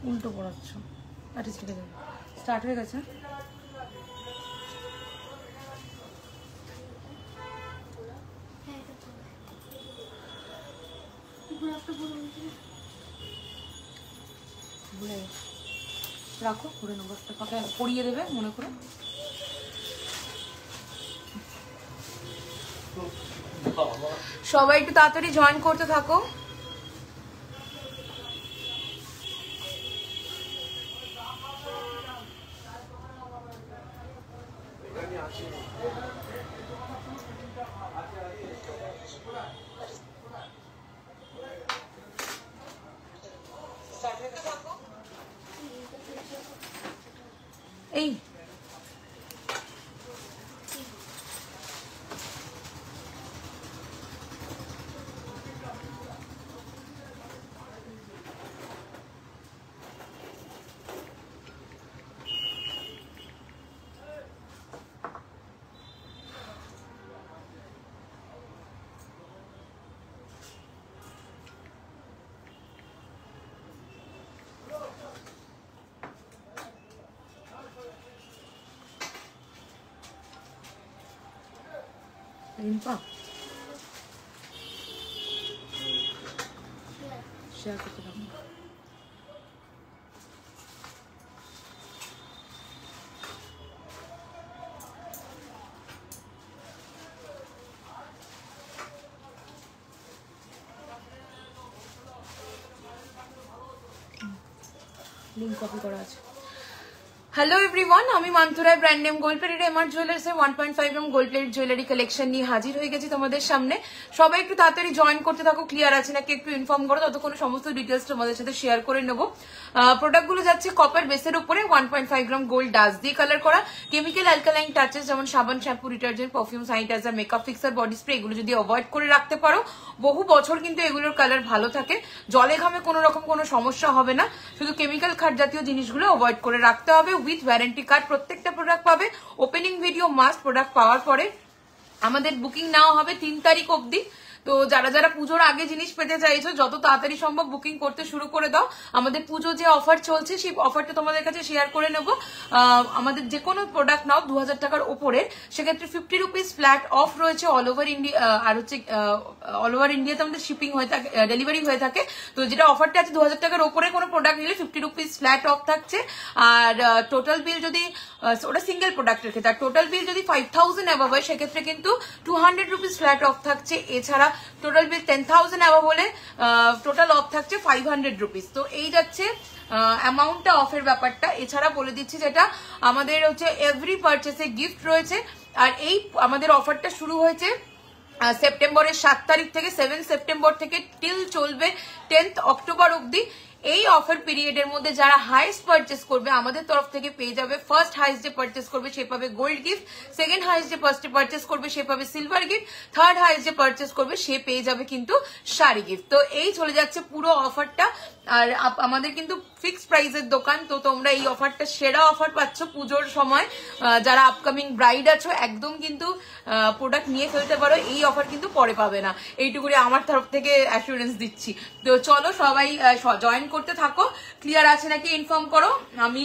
উল্টো পড়াচ্ছ। আচ্ছা ঠিক আছে, স্টার্ট হয়ে গেছে। রাখো, ঘুরে নেবো, ফাঁকা পরিয়ে দেবে মনে করে। সবাই একটু তাড়াতাড়ি জয়েন করতে থাকো। এই রিম্পা শেয়ার করতে থাকুন। লিঙ্ক কপি করা আছে। হ্যালো এভরিওয়ান, আমি মান্থুরায় brand name gold plated MR জুয়েলার্সের 1.5 gram gold plated jewellery collection নিয়ে হাজির হয়ে গেছি তোমাদের সামনে। সবাই একটু তাড়াতাড়ি জয়েন করতে থাকো। ক্লিয়ার আছে নাকি একটু ইনফর্ম করো, ততক্ষণ সমস্ত ডিটেলস তোমাদের সাথে শেয়ার করে নেবো। প্রোডাক্টগুলো যাচ্ছে কপার বেসের উপরে 1.5 গ্রাম গোল্ড ডাস্ট দিয়ে কালার করা। কেমিক্যাল অ্যালকালাইন টাচেস যেমন সাবান, shampoo, detergent, perfume, sanitiser, makeup fixer, body spray এগুলো যদি অ্যাভয়েড করে রাখতে পারো, বহু বছর কিন্তু এগুলোর কালার ভালো থাকে। জলে ঘামে কোনো রকম কোনো সমস্যা হবে না। শুধু কেমিক্যাল খাট জাতীয় জিনিসগুলো অ্যাভয়েড করে রাখতে হবে। উইথ ওয়ারেন্টি কার্ড প্রত্যেকটা প্রোডাক্ট পাবে। Opening video must. প্রোডাক্ট পাওয়ার পরে আমাদের বুকিং নেওয়া হবে 3 তারিখ অবধি। তো যারা যারা পুজোর আগে জিনিস পেতে চাইছো যত তাড়াতাড়ি সম্ভব বুকিং করতে শুরু করে দাও। আমাদের পুজো যে অফার চলছে সেই অফারটা তোমাদের কাছে শেয়ার করে নেব। আমাদের যে কোনো প্রোডাক্ট নাও 2000 টাকার উপরে, সেক্ষেত্রে 50 রুপিস ফ্ল্যাট অফ রয়েছে অল ওভার ইন্ডিয়া। আর হচ্ছে অল ওভার ইন্ডিয়াতে আমাদের শিপিং হয়ে থাকে, ডেলিভারি হয়ে থাকে। তো যেটা অফারটা আছে 2000 টাকার উপরে কোনো প্রোডাক্ট নিলে 50 রুপিস ফ্ল্যাট অফ থাকছে। আর টোটাল বিল যদি ওটা সিঙ্গেল প্রোডাক্টের ক্ষেত্রে, আর টোটাল বিল যদি 5000 অ্যাভাব হয় সেক্ষেত্রে কিন্তু 200 রুপিস ফ্ল্যাট অফ থাকছে। এছাড়া টোটাল বিল 10,000 অ্যাভাব হলে টোটাল অফ থাকছে 500 রুপিস। তো এই যাচ্ছে অ্যামাউন্টটা অফের ব্যাপারটা। এছাড়া বলে দিচ্ছি যেটা আমাদের হচ্ছে এভরি পারচেসে গিফট রয়েছে। আর এই আমাদের অফারটা শুরু হয়েছে সেপ্টেম্বরের 7 তারিখ থেকে, 7 সেপ্টেম্বর থেকে টিল চলবে 10 অক্টোবর অব্দি। এই অফার পিরিয়ডের মধ্যে যারা হাইস্ট পারচেস করবে আমাদের তরফ থেকে পেয়ে যাবে, ফার্স্ট হাইস্ট যে পারচেস করবে সে পাবে গোল্ড গিফট, সেকেন্ড হাইস্ট যে পারচেস করবে সে পাবে সিলভার গিফট, থার্ড হাইস্ট যে পারচেস করবে সে পেয়ে যাবে কিন্তু শাড়ি গিফট। তো এই চলে যাচ্ছে পুরো অফারটা। আর আমাদের কিন্তু ফিক্সড প্রাইসের দোকান, তো তোমরা এই অফারটা সেরা অফার পাচ্ছ পুজোর সময়। যারা আপকামিং ব্রাইড আছো একদম কিন্তু প্রোডাক্ট নিয়ে ফেলতে পারো, এই অফার কিন্তু পরে পাবে না, এইটুকুনি আমার তরফ থেকে অ্যাসুরেন্স দিচ্ছি। তো চলো সবাই জয়েন করতে থাকো। ক্লিয়ার আছে নাকি ইনফর্ম করো। আমি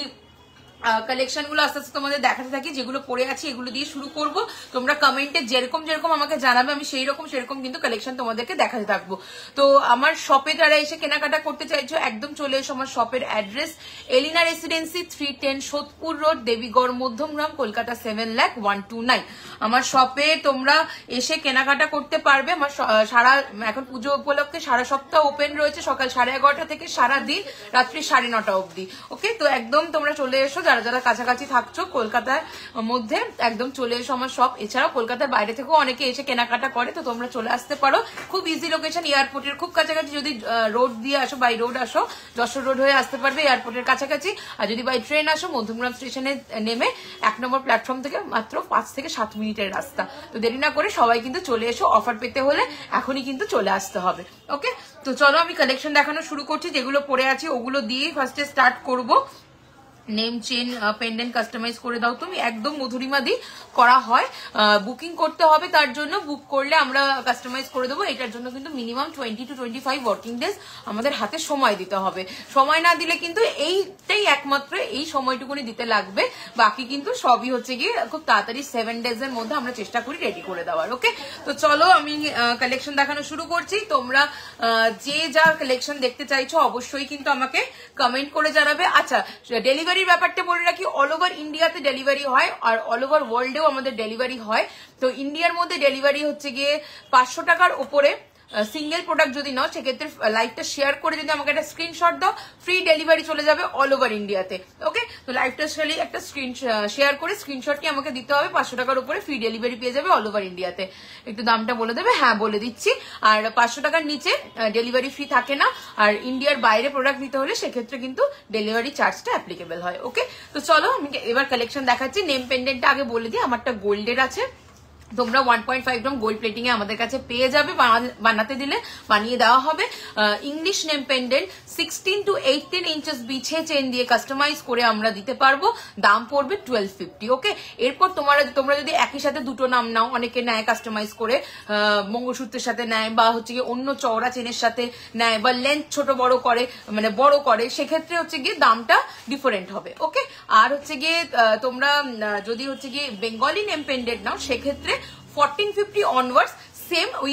কালেকশন গুলো আস্তে আস্তে তোমাদের দেখাতে থাকি। যেগুলো পড়ে আছে এগুলো দিয়ে শুরু করব। তোমরা কমেন্টে যেরকম যেরকম আমাকে জানাবে আমি সেই রকম সেরকম কিন্তু কালেকশন তোমাদেরকে দেখাতে থাকবো। তো আমার শপে যারা এসে কেনাকাটা করতে চাইছো একদম চলে এসো। আমার শপের অ্যাড্রেস এলিনা রেসিডেন্সি 310 সোদপুর রোড, দেবীগড়, মধ্যমগ্রাম, কলকাতা 7,01,229। আমার শপে তোমরা এসে কেনাকাটা করতে পারবে। আমার সারা এখন পুজো উপলক্ষে সারা সপ্তাহ ওপেন রয়েছে, সকাল 11:30 থেকে সারা দিন রাত্রি 9:30 অবধি। ওকে, তো একদম তোমরা চলে এসো। যারা যারা কাছাকাছি থাকছো কলকাতার মধ্যে একদম চলে এসো আমার শপ। এছাড়াও কলকাতার বাইরে থেকেও অনেকে এসে কেনাকাটা করে, তো তোমরা চলে আসতে পারো। খুব ইজি লোকেশন, এয়ারপোর্টের খুব কাছাকাছি। যদি রোড দিয়ে আসো, বাই রোড আসো, যশোর রোড হয়ে আসতে পারবে এয়ারপোর্টের কাছাকাছি। আর যদি বাই ট্রেন আসো মধ্যমগ্রাম স্টেশনে নেমে 1 নম্বর প্ল্যাটফর্ম থেকে মাত্র 5 থেকে 7 মিনিটের রাস্তা। তো দেরি না করে সবাই কিন্তু চলে এসো। অফার পেতে হলে এখনই কিন্তু চলে আসতে হবে। ওকে, তো চলো আমি কালেকশন দেখানো শুরু করছি। যেগুলো পড়ে আছে ওগুলো দিয়ে ফার্স্টে স্টার্ট করবো। নেম চেন পেন্ডেন্ট কাস্টমাইজ করে দাও তুমি, একদম মধুরিমা দি করা হয়। বুকিং করতে হবে, তার জন্য বুক করলে আমরা কাস্টমাইজ করে দেবো। এটার জন্য কিন্তু মিনিমাম 20 to 25 ওয়ার্কিং ডেজ আমাদের হাতে সময় দিতে হবে। সময় না দিলে কিন্তু এইটাই একমাত্র এই সময়টুকুনি দিতে লাগবে, বাকি কিন্তু সবই হচ্ছে গিয়ে খুব তাড়াতাড়ি 7 days এর মধ্যে আমরা চেষ্টা করি রেডি করে দেওয়ার। ওকে, তো চলো আমি কালেকশন দেখানো শুরু করছি। তোমরা যে যা কালেকশন দেখতে চাইছো অবশ্যই কিন্তু আমাকে কমেন্ট করে জানাবে। আচ্ছা, ডেলিভারির ব্যাপারটা বলে রাখি, অল ওভার ইন্ডিয়াতে ডেলিভারি হয় আর অল ওভার ওয়ার্ল্ডেও আমাদের ডেলিভারি হয়। তো ইন্ডিয়ার মধ্যে ডেলিভারি হচ্ছে গিয়ে 500 টাকার উপরে সিঙ্গেল প্রোডাক্ট যদি নাও, সেক্ষেত্রে লাইভটা শেয়ার করে যদি আমাকে একটা স্ক্রিনশট দাও, ফ্রি ডেলিভারি চলে যাবে অল ওভার ইন্ডিয়াতে। ওকে, তো লাইভটা একটা শেয়ার করে স্ক্রিনশটটি আমাকে দিতে হবে, 500 টাকার উপরে ফ্রি ডেলিভারি পেয়ে যাবে অল ওভার ইন্ডিয়াতে। একটু দামটা বলে দেবে। হ্যাঁ, বলে দিচ্ছি। আর 500 টাকার নিচে ডেলিভারি ফ্রি থাকে না, আর ইন্ডিয়ার বাইরে প্রোডাক্ট নিতে হলে সেক্ষেত্রে কিন্তু ডেলিভারি চার্জটা অ্যাপ্লিকেবল হয়। ওকে, তো চলো আমি এবার কালেকশন দেখাচ্ছি। নেম পেন্ডেন্টটা আগে বলে দিই, আমারটা গোল্ডের আছে। তোমরা 1.5 গ্রাম গোল্ড প্লেটিং এ আমাদের কাছে পেয়ে যাবে, বানাতে দিলে বানিয়ে দেওয়া হবে। English name pendant 16 to 18 inches বিছে চেন দিয়ে কাস্টমাইজ করে আমরা দিতে পারবো। দাম পড়বে 1250। ওকে, এরপর তোমরা যদি একই সাথে দুটো নাম নাও, অনেকে নেয় কাস্টমাইজ করে মঙ্গলসূত্রের সাথে নেয়, বা হচ্ছে গিয়ে অন্য চওড়া চেনের সাথে নেয়, বা লেন্থ ছোট বড় করে, মানে বড় করে, সেক্ষেত্রে হচ্ছে গিয়ে দামটা ডিফারেন্ট হবে। ওকে, আর হচ্ছে গিয়ে তোমরা যদি হচ্ছে গিয়ে বেঙ্গলি নেম পেন্ডেন্ট নাও, সেক্ষেত্রে 1450 অনওয়ার্ডস সেম ওই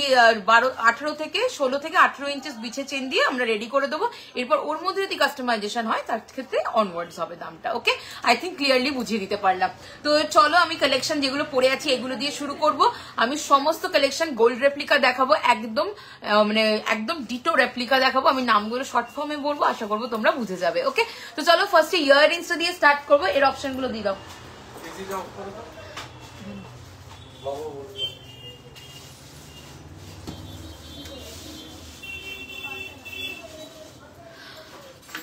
16 থেকে 18 ইঞ্চেস বিছে চেন দিয়ে আমরা রেডি করে দেবো। এরপর ওর মধ্যে যদি কাস্টমাইজেশন হয় তার ক্ষেত্রে অনওয়ার্ডস হবে দামটা। ওকে, আই থিঙ্ক ক্লিয়ারলি বুঝিয়ে দিতে পারলাম। তো চলো আমি কালেকশন যেগুলো পরে আছি এগুলো দিয়ে শুরু করব। আমি সমস্ত কালেকশন গোল্ড রেপ্লিকা দেখাবো, একদম মানে একদম ডিটো রেপ্লিকা দেখাবো। আমি নামগুলো শর্ট ফর্মে বলবো, আশা করবো তোমরা বুঝে যাবে। ওকে, তো চলো ফার্স্টে ইয়াররিংসটা দিয়ে স্টার্ট করবো। এর অপশনগুলো দিয়ে দাও।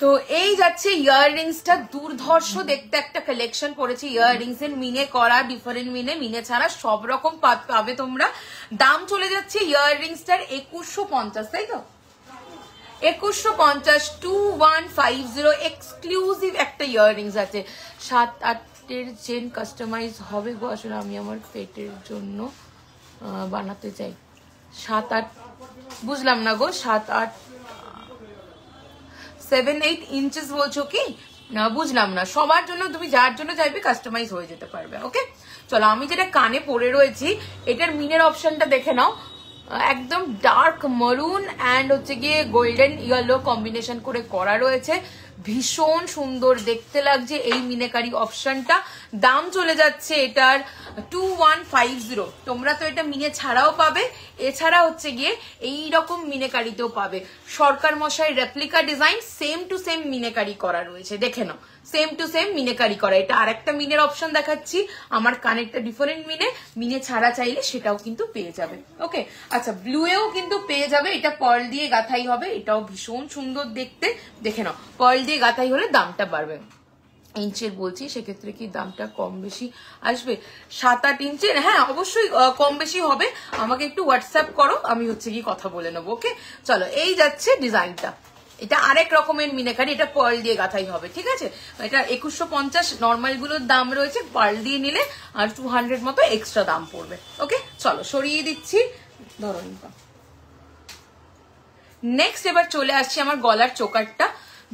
তো এই যাচ্ছে ইয়াররিংসটা, দুর্ধর্ষ দেখতে একটা কালেকশন পড়েছে। ইয়াররিংস এর মিনে করা, ডিফারেন্ট মিনে ছাড়া সব রকম পাবে তোমরা। দাম চলে যাচ্ছে ইয়াররিংসটার 2150, তাই তো? 2150, 2150 এক্সক্লুসিভ একটা ইয়াররিংস আছে। 7-8 চেন কাস্টমাইজ হবে গো, আসলে আমি আমার পেটের জন্য বানাতে চাই। 7-8 বুঝলাম না গো, 7-8 7-8 ইঞ্চেস বলছো কি? না বুঝলাম না। সবার জন্য তুমি যার জন্য চাইবে কাস্টমাইজ হয়ে যেতে পারবে। ওকে, চলো আমি যেটা কানে পরে রয়েছি এটার মিনের অপশনটা দেখে নাও। একদম ডার্ক মারুন অ্যান্ড হচ্ছে গিয়ে গোল্ডেন ইয়েলো কম্বিনেশন করে করা রয়েছে। ভীষণ সুন্দর দেখতে লাগছে এই মিনেকারি অপশনটা। দাম চলে যাচ্ছে এটার 2150। তোমরা তো এটা মিনে ছাড়াও পাবে, এছাড়া হচ্ছে গিয়ে এইরকম মিনেকারিতেও পাবে। সরকার মশাই replica design, same to same meenakari করা রয়েছে, দেখে নাও। সেম টু সেম মিনেকারি করা। এটা আরেকটা মিনের অপশন দেখাচ্ছি, আমার কানেরটা ডিফারেন্ট মিনে ছাড়া চাইলে সেটাও কিন্তু পেয়ে যাবে। ওকে, আচ্ছা ব্লুয়েও কিন্তু পেয়ে যাবে। এটা পার্ল দিয়ে গাঁথাই হবে, এটাও ভীষণ সুন্দর দেখতে, দেখে নাও। পার্ল দিয়ে গাঁথাই হলে দামটা বাড়বে। ইঞ্চের বলছি, সেক্ষেত্রে কি দামটা কম বেশি আসবে? 7-8 ইঞ্চের, হ্যাঁ অবশ্যই কম বেশি হবে। আমাকে একটু হোয়াটসঅ্যাপ করো, আমি হচ্ছে কি কথা বলে নেবো। ওকে, চলো এই যাচ্ছে ডিজাইনটা। এটা আরেক রকমের মিনেকারি, এটা পার্ল দিয়ে গাঁথাই হবে। ঠিক আছে, এটা 2150 নর্মাল গুলোর দাম রয়েছে, পার্ল দিয়ে নিলে আর 200 মতো এক্সট্রা দাম পড়বে। ওকে, চলো সরিয়ে দিচ্ছি ধরনটা। নেক্সট এবার চলে আসছি আমার গলার চোকারটা।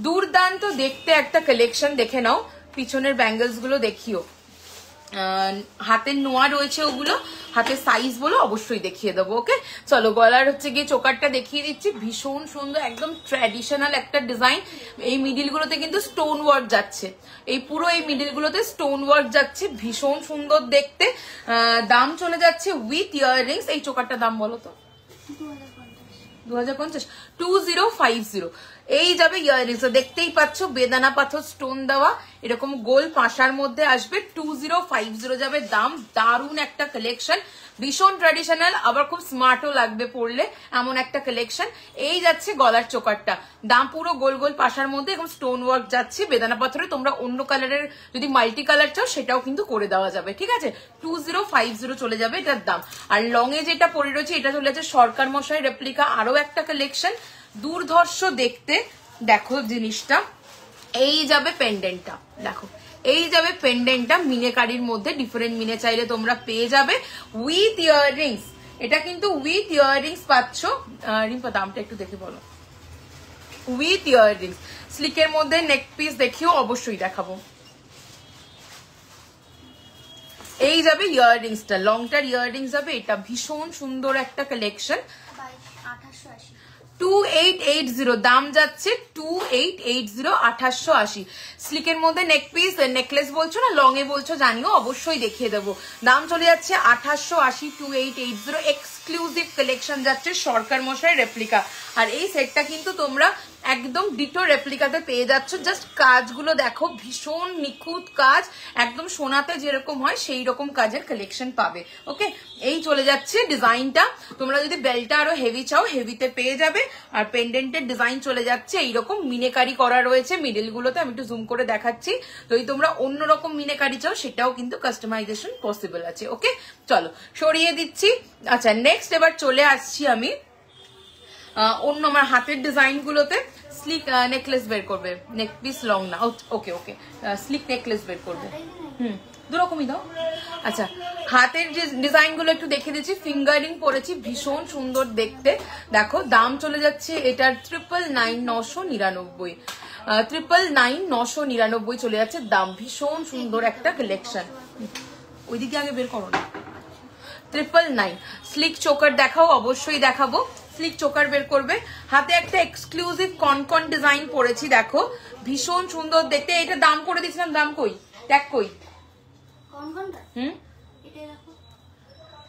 দুর্দান্ত দেখতে একটা কালেকশন, দেখে নাও। পিছনের ব্যাঙ্গেলস গুলো দেখিও, হাতের নোয়া রয়েছে, ওগুলো হাতের সাইজ বলো অবশ্যই দেখিয়ে দেবো। ওকে, চলো গলার হচ্ছে গিয়ে চোকারটা দেখিয়ে দিচ্ছি। ভীষণ সুন্দর, একদম ট্র্যাডিশনাল একটা ডিজাইন। এই মিডিল গুলোতে কিন্তু স্টোন ওয়ার্ক যাচ্ছে, এই পুরো এই মিডিল গুলোতে স্টোন ওয়ার্ক যাচ্ছে, ভীষণ সুন্দর দেখতে। দাম চলে যাচ্ছে উইথ ইয়াররিংস। এই চোকারটার দাম বলো তো? 2050, 2050 এই যাবে ইয়াররিংস। দেখতেই পাচ্ছ বেদানা পাথর স্টোন দেওয়া, এরকম গোল পাশার মধ্যে আসবে। 2050 যাবে দাম। দারুণ একটা কালেকশন, ভীষণ ট্র্যাডিশনাল, আবার খুব স্মার্টও লাগবে পরলে, এমন একটা কালেকশন। এই যাচ্ছে গলার চোকারটা, দাম পুরো গোল গোল পাশার মধ্যে এবং স্টোন ওয়ার্ক যাচ্ছে বেদানা পাথরে। তোমরা অন্য কালারের যদি মাল্টি কালার চাও সেটাও কিন্তু করে দেওয়া যাবে। ঠিক আছে, 2050 চলে যাবে এটার দাম। আর লং এ যেটা পরে রয়েছে এটা চলে যাচ্ছে সরকার মশাই রেপ্লিকা, আরো একটা কালেকশন। দুর্ধর্ষ দেখতে, দেখো জিনিসটা এই যাবে পেন্ডেন্টটা, দেখো এই যাবে পেন্ডেন্টটা মিনেকারির মধ্যে, ডিফারেন্ট মিনে চাইলে তোমরা পেয়ে যাবে উইথ ইয়াররিংস। এটা কিন্তু উইথ ইয়াররিংস পাচ্ছ। রিম্পা দামটা একটু দেখে বলো। উইথ ইয়াররিংস, স্লিকের মধ্যে নেক পিস দেখিও অবশ্যই দেখাবো। এই যাবে ইয়াররিংসটা, লংটার ইয়াররিংস যাবে, এটা ভীষণ সুন্দর একটা কালেকশন। 2880 দাম যাচ্ছে, 2880, 2880। স্লিকের মধ্যে নেক পিস, নেকলেস বলছো না লং এ বলছো জানিও, অবশ্যই দেখিয়ে দেবো। দাম চলে যাচ্ছে 2880, 2880। এক্সক্লুসিভ কালেকশন যাচ্ছে সরকার মশাই রেপ্লিকা। আর এই সেটটা কিন্তু তোমরা একদম ডিটো রেপ্লিকাতে পেয়ে যাচ্ছ। জাস্ট কাজগুলো দেখো, ভীষণ নিখুঁত কাজ, একদম সোনাতে যেরকম হয় সেই রকম কাজের কালেকশন পাবে। ওকে, এই চলে যাচ্ছে ডিজাইনটা। তোমরা যদি বেলটা আরো হেভি চাও, হেভিতে পেয়ে যাবে। আর পেন্ডেন্টের ডিজাইন চলে যাচ্ছে এইরকম মিনেকারি করা রয়েছে মিডিল গুলোতে, আমি একটু জুম করে দেখাচ্ছি। যদি তোমরা অন্যরকম মিনেকারি চাও সেটাও কিন্তু কাস্টমাইজেশন পসিবল আছে। ওকে, চলো সরিয়ে দিচ্ছি। আচ্ছা, নেক্সট এবার চলে আসছি আমি অন্য আমার হাতের ডিজাইন গুলোতে। স্লিক নেকলেস বের করবে, নেক পিস লং না। ওকে ওকে, স্লিক নেকলেস বের করবে। দুরকমই দাও। আচ্ছা, হাতের যে ডিজাইন গুলো একটু দেখে দিচ্ছি। ফিঙ্গারিং পরেছি, ভীষণ সুন্দর দেখতে। দেখো দাম চলে যাচ্ছে এটার 999, 999 চলে যাচ্ছে দাম। ভীষণ সুন্দর একটা কালেকশন। ওইদিকে আগে বের করো না। 999। স্লিক চোকার দেখাও, অবশ্যই দেখাবো। স্লিক চোকার বের করবে। হাতে একটা এক্সক্লুসিভ কনকন ডিজাইন পরেছি, দেখো ভীষণ সুন্দর দেখতে। এটা দাম করে দিয়েছিলাম, দাম কই ট্যাগ কই?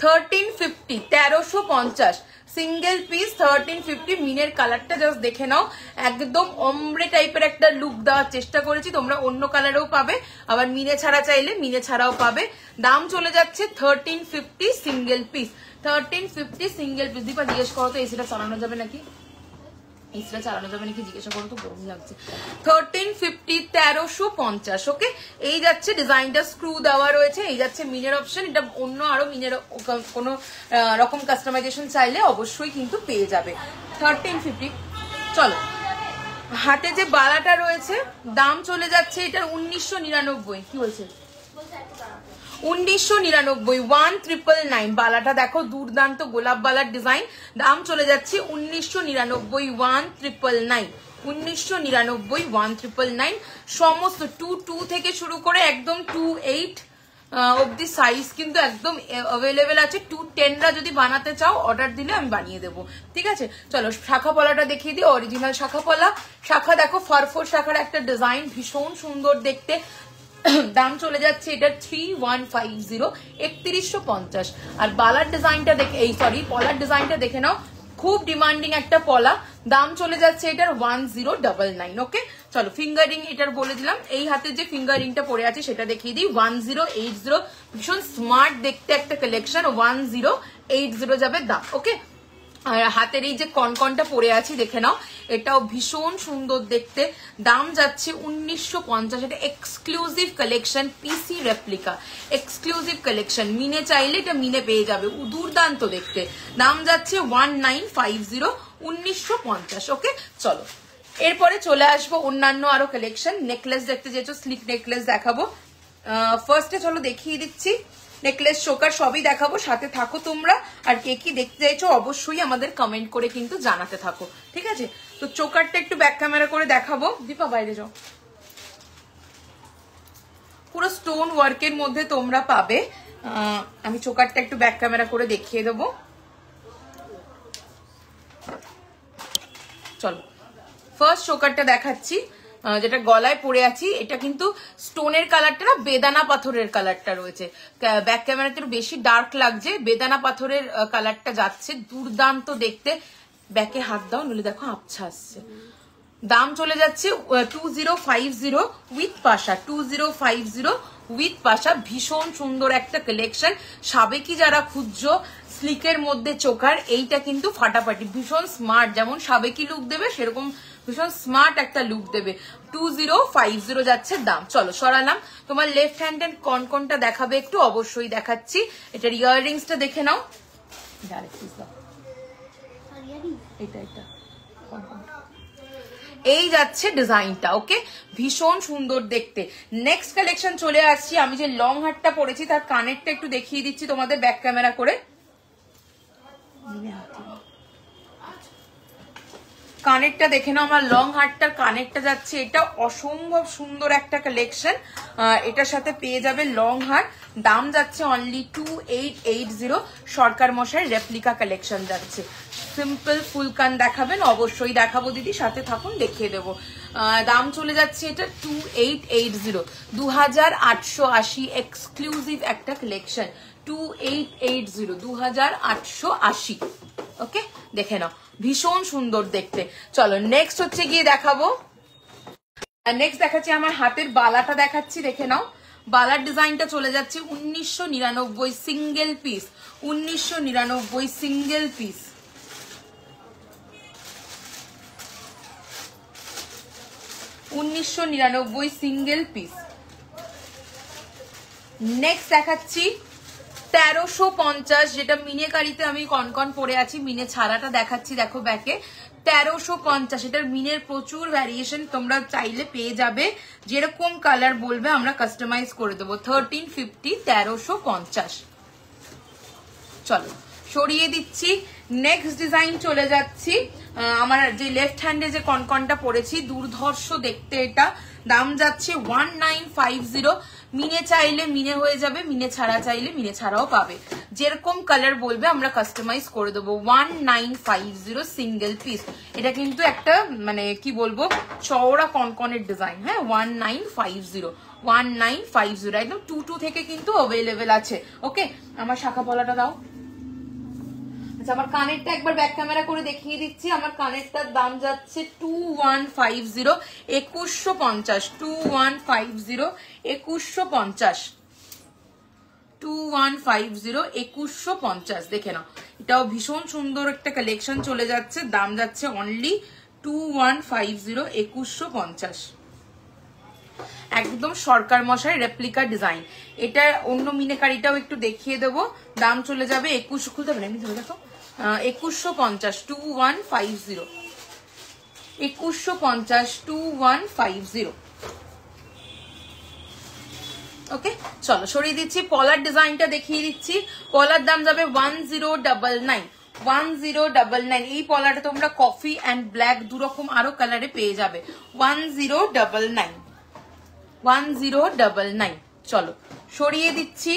1350, 1350 সিঙ্গেল পিস, 1350। মিনের কালারটা জাস্ট দেখে নাও, একদম অমব্রে টাইপের একটা লুক দেওয়ার চেষ্টা করেছি। তোমরা অন্য কালারেও পাবে, আবার মিনে ছাড়া চাইলে মিনে ছাড়াও পাবে। দাম চলে যাচ্ছে 1350 single piece, 1350 single piece. Dipa জিজ্ঞেস করো তো এসিটা চালানো যাবে নাকি, এসিটা চালানো যাবে নাকি জিজ্ঞাসা করো তো, গরম লাগছে। 1350, 1350। ওকে, এই যাচ্ছে ডিজাইনটা, স্ক্রু দেওয়া রয়েছে। এই যাচ্ছে মিনের অপশন। এটা অন্য আরো মিনের কোনো রকম কাস্টমাইজেশন চাইলে অবশ্যই কিন্তু পেয়ে যাবে। 1350। চলো, হাতে যে বালাটা রয়েছে দাম চলে যাচ্ছে এটার 1999। কি বলছে? 1999, 1999। বালাটা দেখো, দুর্দান্ত গোলাপ বালার ডিজাইন। দাম চলে যাচ্ছে 1999, 1999, 1999, 1999। সমস্ত 22 থেকে শুরু করে একদম 28 অব্দি সাইজ কিন্তু একদম অ্যাভেলেবেল আছে। 210রা যদি বানাতে চাও অর্ডার দিলে আমি বানিয়ে দেবো। ঠিক আছে, চলো শাখা পলাটা দেখিয়ে দিই। অরিজিনাল শাখা পলা। শাখা দেখো, ফারফোর শাখার একটা ডিজাইন, ভীষণ সুন্দর দেখতে। দাম চলে যাচ্ছে এটা 3150, 3150। আর বালার ডিজাইনটা দেখে, এই সরি পলার ডিজাইনটা দেখে নাও, খুব ডিমান্ডিং একটা পলা। দাম চলে যাচ্ছে এটার 1099। ওকে, চলো ফিঙ্গারিং এটার বলে দিলাম। এই হাতে যে ফিঙ্গারিংটা পরে আছে সেটা দেখিয়ে দিই। 1080, ভীষণ স্মার্ট দেখতে একটা কালেকশন। 1080 যাবে দাম। ওকে, আর হাতের এই যে কনকনটা পরে আছি দেখে নাও, এটাও ভীষণ সুন্দর দেখতে। দাম যাচ্ছে 1950। এটা এক্সক্লুসিভ কালেকশন, পিসি রেপ্লিকা এক্সক্লুসিভ কালেকশন। মিনে চাইলে এটা মিনে পেয়ে যাবে, দুর্দান্ত দেখতে। দাম যাচ্ছে 1950, 1950। ওকে, চলো এরপরে চলে আসবো অন্যান্য আরো কালেকশন। নেকলেস দেখতে যেহেতু স্লিক নেকলেস দেখাবো। ফার্স্টে চলো দেখিয়ে দিচ্ছি নেকলেস, চোকার সবই দেখাবো, সাথে থাকো তোমরা। আর কে কি দেখতে চাইছো অবশ্যই আমাদের কমেন্ট করে কিন্তু জানাতে থাকো। ঠিক আছে, তো চোকারটা একটু ব্যাক ক্যামেরা করে দেখাবো। দীপা বাইরে যাও। পুরো স্টোন ওয়ার্কের মধ্যে তোমরা পাবে। আমি চোকারটা একটু ব্যাক ক্যামেরা করে দেখিয়ে দেবো। চলো ফার্স্ট চোকারটা দেখাচ্ছি, যেটা গলায় পরে আছি। এটা কিন্তু স্টোনের কালারটা না, বেদানা পাথরের কালারটা রয়েছে। ব্যাক ক্যামেরাতে একটু বেশি ডার্ক লাগছে, বেদানা পাথরের কালারটা যাচ্ছে, দুর্দান্ত দেখতে। ব্যাকে হাত দাও, নইলে দেখো আবছা আসছে। দাম চলে যাচ্ছে 2050 উইথ পাশা, 2050 উইথ পাশা। ভীষণ সুন্দর একটা কালেকশন। সাবেকি যারা খুঁজছো স্লিকের মধ্যে চোকার, এইটা কিন্তু ফাটাফাটি, ভীষণ স্মার্ট। যেমন সাবেকি লুক দেবে সেরকম ভীষণ স্মার্ট একটা লুক দেবে। 2050 যাচ্ছে দাম। চলো সরালাম। তোমার লেফট হ্যান্ডের কনকনটা দেখাবে একটু, অবশ্যই দেখাচ্ছি। এটার ইয়াররিংসটা দেখে নাও। এটা এই যাচ্ছে ডিজাইনটা। ওকে, ভীষণ সুন্দর দেখতে। নেক্সট কালেকশন চলে আসছি। আমি যে লং হারটা পরেছি তার কানেরটা একটু দেখিয়ে দিচ্ছি তোমাদের ব্যাক ক্যামেরা করে। কানেরটা দেখে নাও, আমার লং হারটার কানেরটা যাচ্ছে, এটা অসম্ভব সুন্দর একটা কালেকশন। এটার সাথে পেয়ে যাবে লং হার, দাম যাচ্ছে অনলি 2880। সরকার মশাই রেপ্লিকা কালেকশন যাচ্ছে। সিম্পল ফুল কান দেখাবেন? অবশ্যই দেখাবো দিদি, সাথে থাকুন, দেখিয়ে দেবো। দাম চলে যাচ্ছে এটা 2880, 2880 এক্সক্লুসিভ একটা কালেকশন। 2880, 2880। ওকে, দেখে নাও, ভীষণ সুন্দর দেখতে। চলো নেক্সট হচ্ছে গিয়ে দেখাবো। নেক্সট দেখাচ্ছি আমার হাতের বালাটা দেখাচ্ছি, দেখে নাও। বালার ডিজাইনটা চলে যাচ্ছে 1999 single piece, 1999 single piece. Single piece. Next দেখাচ্ছি 1350, যেটা মিনেকারিতে আমি কনকন পরে আছি, মিনে ছাড়াটা দেখাচ্ছি, দেখো ব্যাকে 1350। এটার মিনের প্রচুর ভ্যারিয়েশন, তোমরা চাইলে পেয়ে যাবে, যেরকম কালার বলবে আমরা কাস্টমাইজ করে দেবো। 1350, 1350। চলো সরিয়ে দিচ্ছি, নেক্সট ডিজাইন চলে যাচ্ছি। আমার যে লেফট হ্যান্ডে যে কনকনটা পরেছি, দুর্ধর্ষ দেখতে এটা। দাম যাচ্ছে 1950। মিনে চাইলে মিনে হয়ে যাবে, মিনে ছাড়া চাইলে মিনে ছাড়াও পাবে, যেরকম কালার বলবে আমরা কাস্টমাইজ করে দেবো। 1950 সিঙ্গেল পিস। এটা কিন্তু একটা মানে কি বলবো, চওড়া কনকনের ডিজাইন। হ্যাঁ, 1950, একদম 22 থেকে কিন্তু অ্যাভেলেবেল আছে। ওকে, আমার শাখা পলাটা দাও। আমার কানেরটা একবার ব্যাক ক্যামেরা করে দেখিয়ে দিচ্ছি। আমার কানেরটার দাম যাচ্ছে 2150, 2150, 2150, 2150, 2150, 2150। দেখে নাও, এটাও ভীষণ সুন্দর একটা কালেকশন চলে যাচ্ছে। দাম যাচ্ছে অনলি 2150, 2150। একদম সরকার মশাই রেপ্লিকা ডিজাইন। এটা অন্য মিনেকারিটাও একটু দেখিয়ে দেবো। দাম চলে যাবে 2100, খুলতে পারেন এমনি ধরে দেখো, 2150, 2150, 2150, 2150। ওকে, চলো সরিয়ে দিচ্ছি। পলার ডিজাইনটা দেখিয়ে দিচ্ছি। পলার দাম যাবে 1099, 1099। এই পলাটা তোমরা কফি অ্যান্ড ব্ল্যাক দুরকম আরো কালারে পেয়ে যাবে। 1099, 1099। চলো সরিয়ে দিচ্ছি।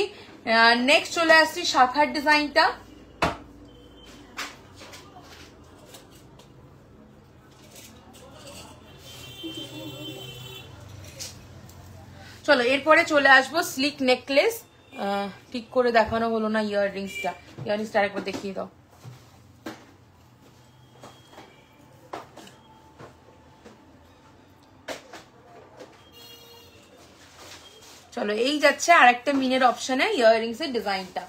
নেক্সট চলে আসছি শাখার ডিজাইনটা। চলো এরপরে চলে আসবো স্লিক নেকলেস। ঠিক করে দেখানো হলো না ইয়াররিংসটা, ইয়াররিংসটা আরেকবার দেখিয়ে দাও। চলো এই যাচ্ছে আরেকটা মিনের অপশনে ইয়াররিংস এর ডিজাইনটা।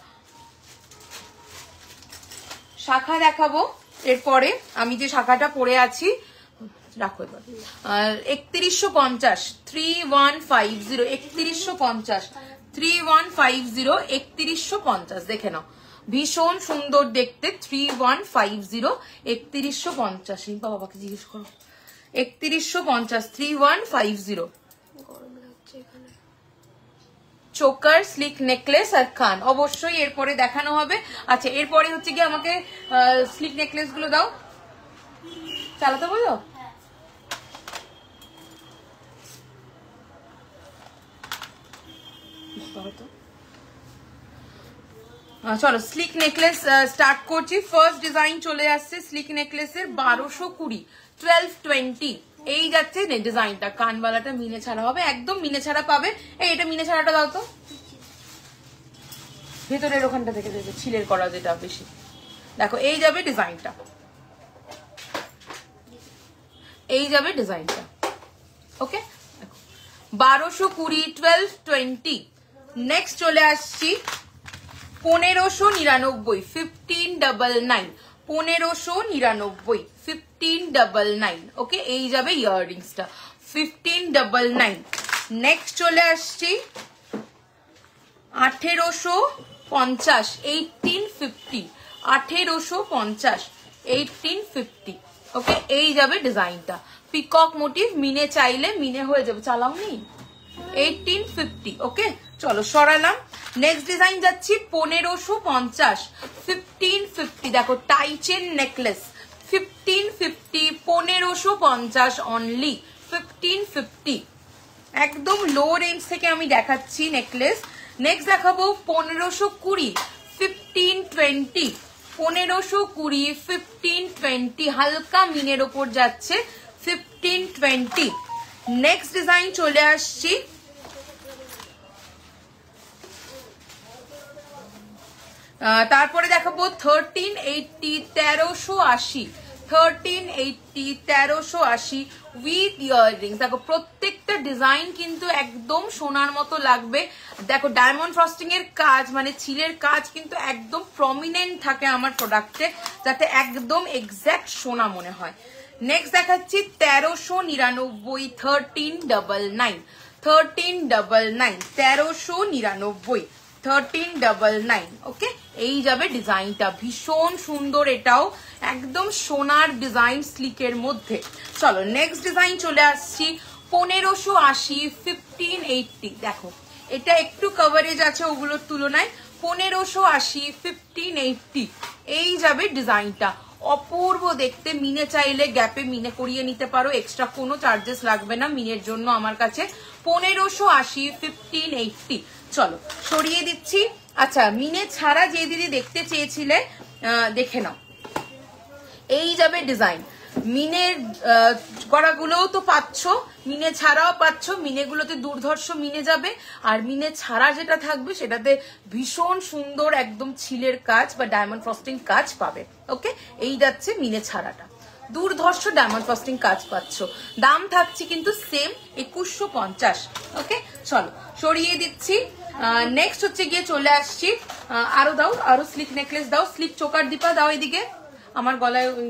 শাখা দেখাবো এরপরে। আমি যে শাখাটা পরে আছি, রাখো এবার, 3150, 3150, 3150, 3150, 3150। দেখে নাও, ভীষণ সুন্দর দেখতে। 3150, 3150। বাবাকে জিজ্ঞেস করো। 3150, 3150। চোকার, স্লিক নেকলেস আর কান অবশ্যই এরপরে দেখানো হবে। আচ্ছা, এরপরে হচ্ছে কি আমাকে স্লিক নেকলেস গুলো দাও, চালাতে বলো। চলো স্লিক নেকলেস স্টার্ট করছি। ফার্স্ট ডিজাইন চলে আসছে স্লিক নেকলেসের 1220, 1220। এই যাচ্ছে ডিজাইনটা। কানবালাটা মিনে ছাড়া হবে, একদম মিনে ছাড়া পাবে। এটা মিনে ছাড়াটা দাও তো, ভেতরের ওখানটা থেকে দেবে, ছিলের করা যেটা বেশি। দেখো এই যাবে ডিজাইনটা, এই যাবে ডিজাইনটা। ওকে, 1220, 1220। নেক্সট চলে আসছি 1599, 1599, 1599, 1599। ওকে, এই যাবে ইয়াররিংসটা, 1599। নেক্সট চলে আসছি 1850, 1850, 1850, 1850। ওকে, এই যাবে ডিজাইনটা। পিকক মোটিভ, মিনে চাইলে মিনে হয়ে যাবে। চালাও নি 1850। ওকে, চলো সরালাম। নেক্সট ডিজাইন যাচ্ছি 1550, 1550। দেখো টাই চেন নেকলেস, 1550, 1550 অনলি, 1550। একদম লো রেঞ্জ থেকে আমি দেখাচ্ছি নেকলেস। নেক্সট দেখাবো 1520, 1520, 1520, 1520, হালকা মিনের ওপর যাচ্ছে 1520। নেক্সট ডিজাইন চলে আসছি তারপরে দেখাবো 1380, 1380, 1380, 1380 উইথ ইয়াররিংস। দেখো প্রত্যেকটা ডিজাইন কিন্তু একদম সোনার মতো লাগবে। দেখো ডায়মন্ড ফ্রস্টিং এর কাজ মানে ছিলের কাজ কিন্তু একদম প্রমিনেন্ট থাকে আমার প্রোডাক্টে, যাতে একদম এক্সাক্ট সোনা মনে হয়। নেক্সট দেখাচ্ছি 1399, 1399, 1399, 1399, 1399। ওকে, এই যাবে ডিজাইনটা, ভীষণ সুন্দর, এটাও একদম সোনার ডিজাইন স্লিকের মধ্যে। চলো নেক্সট ডিজাইন চলে আসছি 1580, 1580। দেখো এটা একটু কভারেজ আছে ওগুলোর তুলনায়। 1580, 1580, এই যাবে ডিজাইনটা, অপূর্ব দেখতে। মিনে চাইলে গ্যাপে মিনে করিয়ে নিতে পারো, এক্সট্রা কোনো চার্জেস লাগবে না মিনের জন্য আমার কাছে। 1580, 1580। চলো সরিয়ে দিচ্ছি। আচ্ছা, মিনে ছাড়া যে দিদি দেখতে চেয়েছিলে দেখে নাও, এই যাবে ডিজাইন। মিনের গড়াগুলোও তো পাচ্ছ, মিনে ছাড়াও পাচ্ছ। মিনেগুলোতে দুর্ধর্ষ মিনে যাবে, আর মিনে ছাড়া যেটা থাকবে সেটাতে ভীষণ সুন্দর একদম ছিলের কাজ বা ডায়মন্ড ফ্রস্টিং কাজ পাবে। ওকে, এই যাচ্ছে মিনে ছাড়াটা, দুর্ধর্ষ ডায়মন্ড ফ্রস্টিং কাজ পাচ্ছ। দাম থাকছে কিন্তু সেম 2150। ওকে, চলো সরিয়ে দিচ্ছি। নেক্সট হচ্ছে গিয়ে চলে আসছি, আরো দাও, আরো স্লিক নেকলেস দাও, স্লিক চোকার দীপা দাও এদিকে। আমার গলায় ওই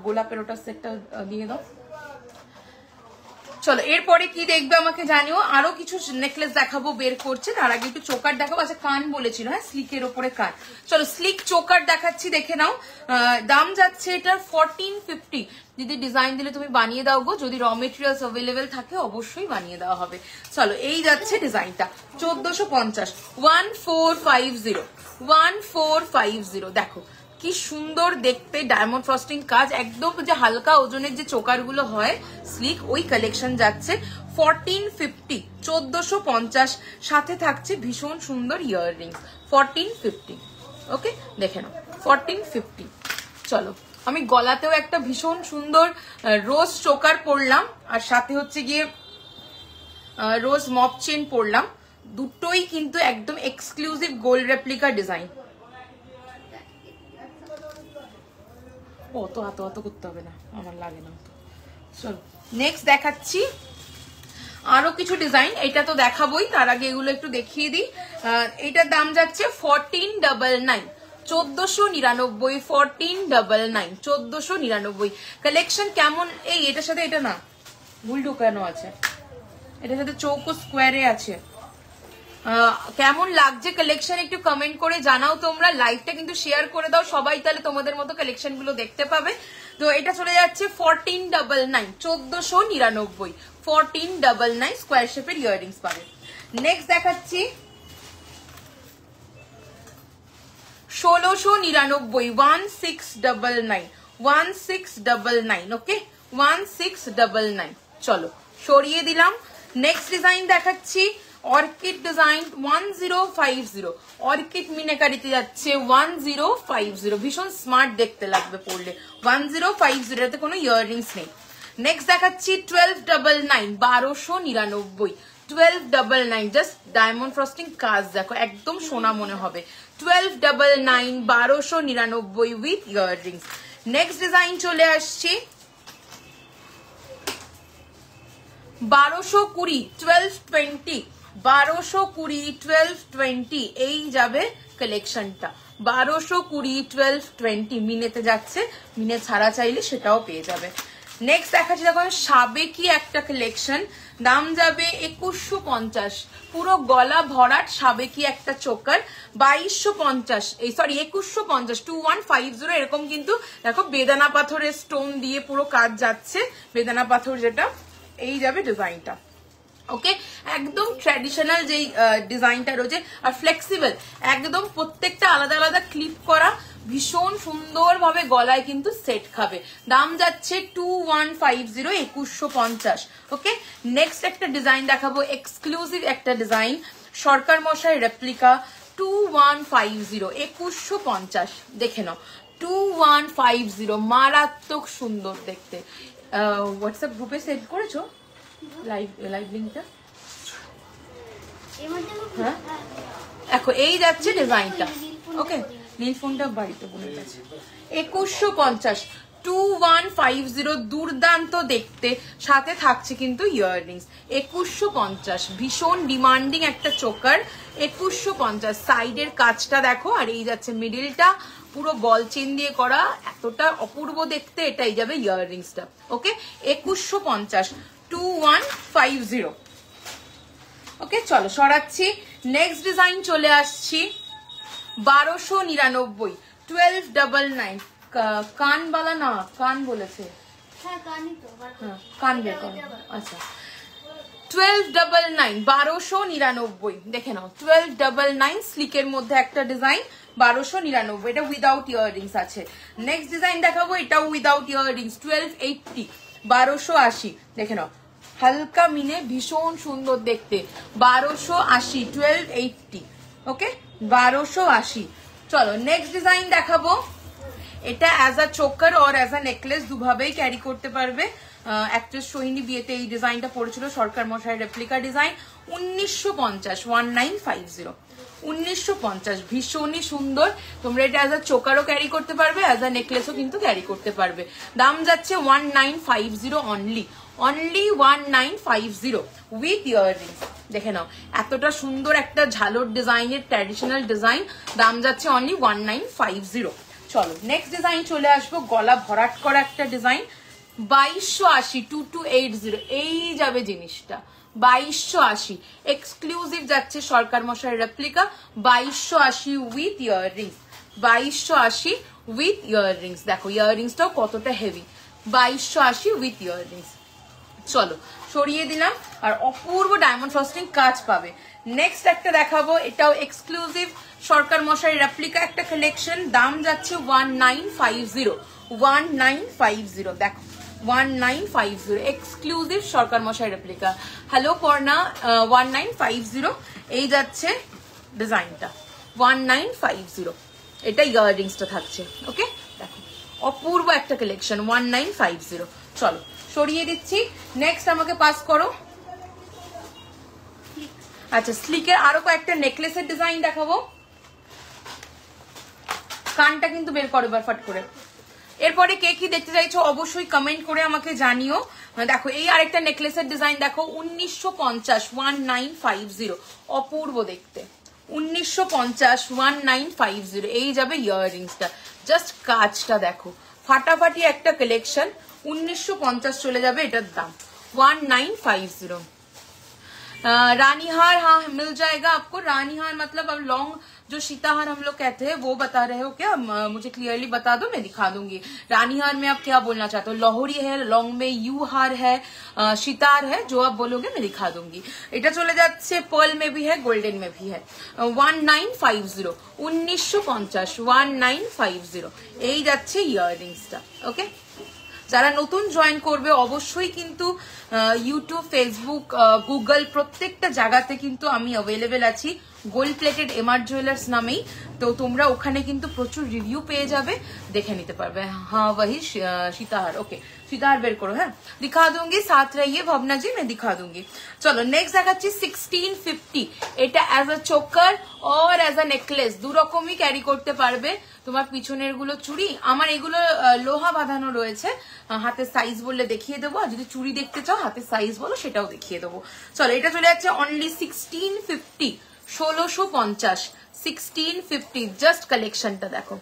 গোলাপের ওটা সেটটা দিয়ে দাও। চলো এরপরে কি দেখবে আমাকে জানিও। আরো কিছু নেকলেস দেখাবো, বের করছে, তার আগে একটু চোকার দেখাবো। আচ্ছা কান বলেছিল, হ্যাঁ স্লিকের ওপরে কান। চলো স্লিক চোকার দেখাচ্ছি, দেখে নাও। দাম যাচ্ছে এটার 1450। যদি ডিজাইন দিলে তুমি বানিয়ে দাও গো, যদি র মেটেরিয়ালস অ্যাভেলেবেল থাকে অবশ্যই বানিয়ে দেওয়া হবে। চলো এই যাচ্ছে ডিজাইনটা 1450, 1450, 1450। দেখো কি সুন্দর দেখতে ডায়মন্ড ফ্রস্টিং কাজ, একদম যে হালকা ওজনের যে চোকার গুলো হয় স্লিক, ওই কালেকশন যাচ্ছে 1450, 1450। সাথে থাকছে ভীষণ সুন্দর ইয়াররিংস, 1450। ওকে, দেখে নাও 1450। চলো আমি গলাতেও একটা ভীষণ সুন্দর রোজ চোকার পরলাম, আর সাথে হচ্ছে গিয়ে রোজ মপ চেন পরলাম। দুটোই কিন্তু একদম এক্সক্লুসিভ গোল্ড রেপ্লিকা ডিজাইন। অত হাত হাত করতে হবে না, আমার লাগে না। চলো নেক্সট দেখাচ্ছি আরো কিছু ডিজাইন, এটা তো দেখাবোই, তার আগে এগুলো একটু দেখিয়ে দিই। এটার দাম যাচ্ছে 1499, 1499, 1499, 1499। কালেকশন কেমন? এই এটার সাথে এটা না, ভুল ঢুকানো আছে, এটার সাথে চৌকো স্কোয়ারে আছে। কেমন লাগছে কালেকশন একটু কমেন্ট করে জানাও তোমরা। লাইভটা কিন্তু শেয়ার করে দাও সবাই, তাহলে তোমাদের মতো কালেকশন গুলো দেখতে পাবে। তো এটা চলে যাচ্ছে 1499, 1499, 1499 স্কোয়ার শেপের ইয়াররিংস পাবে। নেক্সট দেখাচ্ছি 1699, 1699, 1699। ওকে, 1699। চলো সরিয়ে দিলাম। নেক্সট ডিজাইন দেখাচ্ছি অর্কিড ডিজাইন 1050, অর্কিড মিনাকারিতে যাচ্ছে 1050। ভীষণ স্মার্ট দেখতে লাগবে পরলে, 1050, এটাতে কোনো ইয়াররিংস নেই। নেক্সট দেখাচ্ছি 1299, 1299, 1299। জাস্ট ডায়মন্ড ফ্রস্টিং কাজ দেখো, একদম সোনা মনে হবে। 1299, 1299 উইথ ইয়াররিংস। নেক্সট ডিজাইন চলে আসছি 1220, 1220, 1220, 1220। এই যাবে কালেকশনটা 1220, 1220। মিনেতে যাচ্ছে, মিনে ছাড়া চাইলে সেটাও পেয়ে যাবে। নেক্সট দেখাচ্ছি দেখো সাবেকি একটা কালেকশন, দাম যাবে 2150, পুরো গলা ভরাট সাবেকি একটা চোকার, 2250, এই সরি 2150, 2150 এরকম। কিন্তু দেখো বেদানা পাথরের স্টোন দিয়ে পুরো কাজ যাচ্ছে, বেদানা পাথর যেটা, এই যাবে ডিজাইনটা। ওকে, একদম ট্র্যাডিশনাল যেই ডিজাইনটা রয়েছে, আর ফ্লেক্সিবল একদম, প্রত্যেকটা আলাদা আলাদা ক্লিপ করা, ভীষণ সুন্দর ভাবে গলায় কিন্তু সেট খাবে। দাম যাচ্ছে 2150, 2150। ওকে, নেক্সট একটা ডিজাইন দেখাবো, এক্সক্লুসিভ একটা ডিজাইন, সরকার মশাই রেপ্লিকা, 2150, 2150। দেখে নাও 2150, মারাত্মক সুন্দর দেখতে। হোয়াটসঅ্যাপ গ্রুপে সেন্ড করেছো লাইভ লিংকটা? হ্যাঁ, দেখো এই যাচ্ছে ডিজাইনটা। ওকে, নীল ফোনটা বাড়িতে বোনের কাছে। 2150, 2150, দুর্দান্ত দেখতে, সাথে থাকছে কিন্তু ইয়াররিংস। 2150, ভীষণ ডিমান্ডিং একটা চোকার, 2150। সাইডের কাজটা দেখো, আর এই যাচ্ছে মিডিলটা পুরো বল চেন দিয়ে করা, এতটা অপূর্ব দেখতে। এটাই যাবে ইয়াররিংসটা। ওকে, 2150, 2150। ওকে, চলো সরাচ্ছি, নেক্সট ডিজাইন চলে আসছি, 1299, 1299। কানবালা না, কান বলেছে, কান বের করো। আচ্ছা, 1299, 1299। দেখে নাও 1299, স্লিকের মধ্যে একটা ডিজাইন, 1299। এটা উইদাউট ইয়াররিংস আছে। নেক্সট ডিজাইন দেখাবো, এটাও উইদাউট ইয়াররিংস, 1280, 1280। দেখে নাও হালকা মিনে, ভীষণ সুন্দর দেখতে, 1280, 1280। ওকে, 1280। চলো নেক্সট ডিজাইন দেখাবো, এটা অ্যাজ আ চোকার আর অ্যাজ আ নেকলেস দুভাবেই ক্যারি করতে পারবে। অ্যাক্ট্রেস সোহিনী বিয়েতে এই ডিজাইনটা পড়েছিল, সরকার মশাই রেপ্লিকা ডিজাইন, 1950, 1950, 1950। ভীষণই সুন্দর, তোমরা এটা অ্যাজ আ চোকারও ক্যারি করতে পারবে, অ্যাজ আ নেকলেসও কিন্তু ক্যারি করতে পারবে। দাম যাচ্ছে 1950 অনলি, 1950 উইথ ইয়াররিংস। দেখে নাও এতটা সুন্দর একটা ঝালর ডিজাইনের ট্র্যাডিশনাল ডিজাইন, দাম যাচ্ছে অনলি 1950। চলো নেক্সট ডিজাইন চলে আসবো, গলা ভরাট করা একটা ডিজাইন, 2280, 2280। এই যাবে জিনিসটা 2280, এক্সক্লুসিভ যাচ্ছে সরকার মশাই replica, 2280 with earrings, 2280 with earrings. দেখো ইয়াররিংসটাও কতটা হেভি, 2280 উইথ ইয়াররিংস। চলো সরিয়ে দিলাম, আর অপূর্ব ডায়মন্ড ফ্রস্টিং কাজ পাবে। নেক্সট একটা দেখাবো, এটাও এক্সক্লুসিভ সরকার মশাই রেপ্লিকা একটা কালেকশন, দাম যাচ্ছে 1950, 1950। দেখো 1950, এক্সক্লুসিভ সরকার মশাই রেপ্লিকা। হ্যালো পর্ণা, 1950 এই যাচ্ছে ডিজাইনটা, 1950। এটা ইয়াররিংসটা থাকছে। ওকে, দেখো অপূর্ব একটা কালেকশন, 1950। চলো সরিয়ে দিচ্ছি, নেক্সট আমাকে পাস করো। আচ্ছা, স্লিকের আরো কয়েকটা নেকলেসের ডিজাইন দেখাবো। কানটা কিন্তু বের করো এবার ফট করে। এরপরে কে কি দেখতে চাইছো অবশ্যই কমেন্ট করে আমাকে জানিও। দেখো এই আরেকটা নেকলেসের ডিজাইন দেখো, 1950, 1950, অপূর্ব দেখতে, 1950, 1950। এই যাবে ইয়াররিংসটা, জাস্ট কাজটা দেখো, ফাটাফাটি একটা কালেকশন, 1950 চলে যাবে এটার দাম, 1950। रानी हार, हाँ मिल जाएगा आपको। रानी हार मतलब अब लॉन्ग जो सीताहार हम लोग कहते हैं वो बता रहे हो क्या? मुझे क्लियरली बता दो, मैं दिखा दूंगी। रानी हार में आप क्या बोलना चाहते हो? लाहौरी है, लॉन्ग में यू हार है, सितार है, जो आप बोलोगे मैं दिखा दूंगी। এটা চলে যাচ্ছে पर्ल में भी है, गोल्डन में भी है। 1950, 1950, 1950 এই যাচ্ছে ইয়াররিংসটা। ওকে, যারা নতুন জয়েন করবে অবশ্যই কিন্তু ইউটিউব, ফেসবুক, গুগল প্রত্যেকটা জায়গাতে কিন্তু আমি অ্যাভেলেবেল আছি গোল্ড প্লেটেড এমআর জুয়েলার্স নামেই। তো তোমরা ওখানে কিন্তু প্রচুর রিভিউ পেয়ে যাবে, দেখে নিতে পারবে। হ্যাঁ वही सीताहार। ओके, सीताहार বের করো। হ্যাঁ दिखा दूंगी, साथ रहिए भावना जी, मैं दिखा दूंगी। চলো নেক্সট দেখাচ্ছি 1650। এটা অ্যাজ আ চোকার और অ্যাজ আ নেকলেস দু রকমই ক্যারি করতে পারবে। তোমার পিছনের গুলো চুড়ি, আমার এগুলো লোহা বাঁধানো রয়েছে, হাতের সাইজ বললে দেখিয়ে দেবো, আর যদি চুড়ি দেখতে চাও হাতের সাইজ বলো সেটাও দেখিয়ে দেবো। চলো এটা চলে যাচ্ছে অনলি 1650, 1650, 1650। জাস্ট কালেকশনটা দেখো,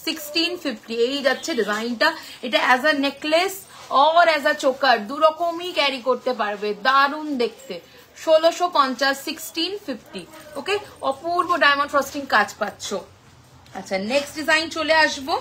1650 এই যাচ্ছে ডিজাইনটা। এটা অ্যাজ আ নেকলেস और एज अ चोकार दু रकमই ক্যারি করতে পারবে, দারুণ দেখতে। 1650 1650 ওকে, অপূর্ব ডায়মন্ড ফ্রস্টিং কাজ পাচ্ছ। আচ্ছা নেক্সট ডিজাইন চলে আসবো,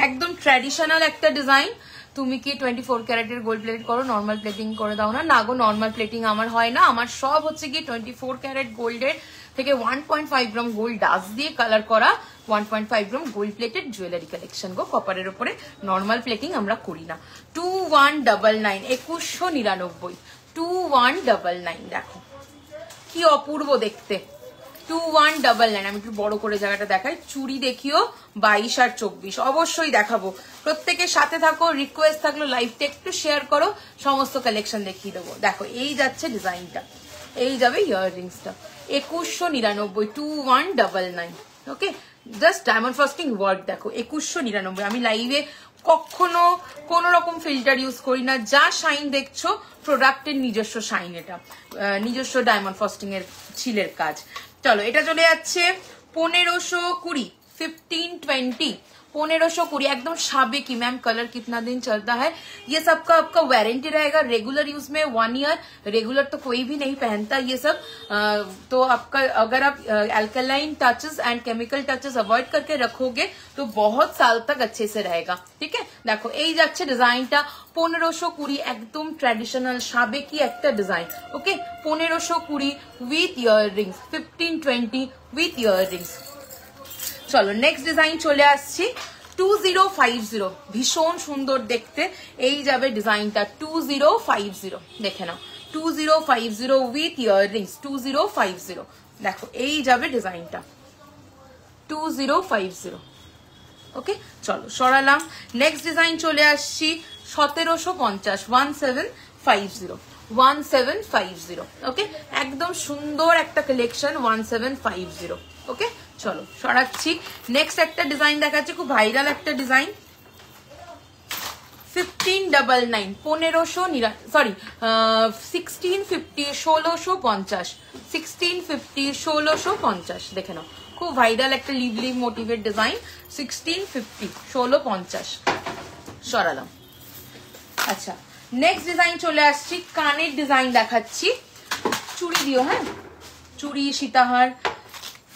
একদম ট্র্যাডিশনাল একটা ডিজাইন। তুমি কি 24 ক্যারেটের গোল্ড প্লেট করো, নর্মাল প্লেটিং করে দাও না? না গো, নর্মাল প্লেটিং আমার হয় না, আমার সব হচ্ছে কি 24 ক্যারেট গোল্ডের থেকে 1.5 গ্রাম গোল্ড ডাস্ট দিয়ে কালার করা 1.5 gram gold plated jewellery collection গো। কপারের উপরে নর্মাল প্লেটিং আমরা করি না। 2199 2199 2199 দেখো কি অপূর্ব দেখতে। 2199 আমি একটু বড় করে জায়গাটা দেখাই। চুড়ি দেখিও 22 আর 24 অবশ্যই দেখাবো, প্রত্যেকের সাথে থাকো। রিকোয়েস্ট থাকলো লাইভটা একটু শেয়ার করো, সমস্ত কালেকশন দেখিয়ে দেবো। দেখো এই যাচ্ছে ডিজাইনটা, এই যাবে ইয়াররিংসটা 2199 2199 ওকে। জাস্ট ডায়মন্ড ফাস্টিং ওয়ার্ক দেখো 2199। আমি লাইভে কখনো কোন রকম ফিল্টার ইউজ করি না, যা শাইন দেখছো প্রোডাক্টের নিজস্ব শাইন, এটা নিজস্ব ডায়মন্ড ফাস্টিং এর ছিলের কাজ। चलो এটা চলে যাচ্ছে 1520 1520 1520 एकदम साबिकी। मैम कलर कितना दिन चलता है? ये सबका आपका वारंटी रहेगा, रेगुलर यूज में 1 ईयर, रेगुलर तो कोई भी नहीं पहनता ये सब। तो आपका अगर आप alkaline touches and chemical touches avoid करके रखोगे तो बहुत साल तक अच्छे से रहेगा। ठीक है देखो এই যাচ্ছে ডিজাইনটা 1520 একদম ট্র্যাডিশনাল সাবেকি একটা design okay. 1520 with earrings 1520 with earrings. চলো নেক্সট ডিজাইন চলে আসছি 2050 ভীষণ সুন্দর দেখতে। এই যাবে ডিজাইনটা 2050 দেখে নাও 2050 উইথ ইয়াররিংস 2050 দেখো এই যাবে ডিজাইনটা 2050 ওকে। চলো সরালাম, নেক্সট ডিজাইন চলে আসছি 1750 1750 1750 ওকে। একদম সুন্দর একটা কালেকশন 1750 ওকে। চলো সরাচ্ছি, নেক্সট একটা ডিজাইন দেখাচ্ছি, খুব ভাইরাল একটা ডিজাইন 1599 1650 1650 1650 1650 দেখে নাও, খুব ভাইরাল একটা লিভলি মোটিভের ডিজাইন 1650 1650 সরালাম। আচ্ছা নেক্সট ডিজাইন চলে আসছি, কানের ডিজাইন দেখাচ্ছি। চুড়ি দিও, হ্যাঁ চুড়ি সীতাহার।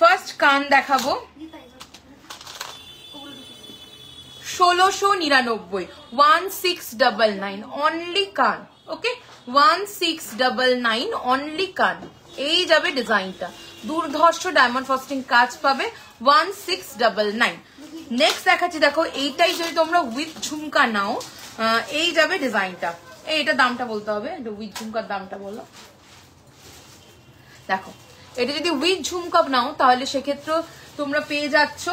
ফার্স্ট কান দেখাবো 1699 1699 অনলি কান ওকে। 1699 অনলি কান এই যাবে ডিজাইনটা, দুর্ধর্ষ ডায়মন্ড ফস্টিং কাজ পাবে 1699। নেক্সট দেখাচ্ছি দেখো, এইটাই যদি তোমরা উইথ ঝুমকা নাও এই যাবে ডিজাইনটা। এইটা দামটা বলতে হবে, উইথ ঝুমকার দামটা বলো। দেখো এটা যদি উইথ ঝুমকা নাও তাহলে সেক্ষেত্রে তোমরা পেয়ে যাচ্ছ,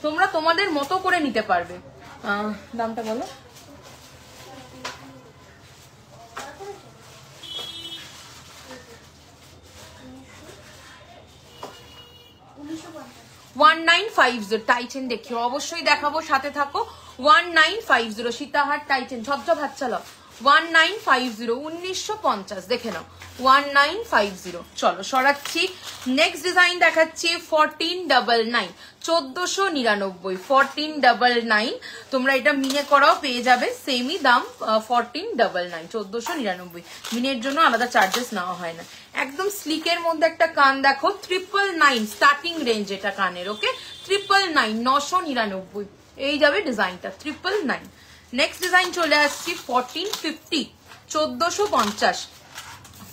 তোমরা তোমাদের মতো করে নিতে পারবে। দামটা বলো। টাইটেন দেখিও, অবশ্যই দেখাবো, সাথে থাকো। 1950 সীতাহার টাইটেন ঝপঝপ হাত চালাও 1950 1950 দেখে নাও 1950। চলো সরাচ্ছি, নেক্সট ডিজাইন দেখাচ্ছি 1499 1499 1499। তোমরা এটা মিনে করাও পেয়ে যাবে, সেমই দাম 1499 1499। মিনের জন্য আলাদা চার্জেস নেওয়া হয় না। একদম স্লিকের মধ্যে একটা কান দেখো 999 স্টার্টিং রেঞ্জ এটা কানের ওকে। 999 999 এই যাবে ডিজাইনটা 999। নেক্সট ডিজাইন চলে আসছি 1450 1450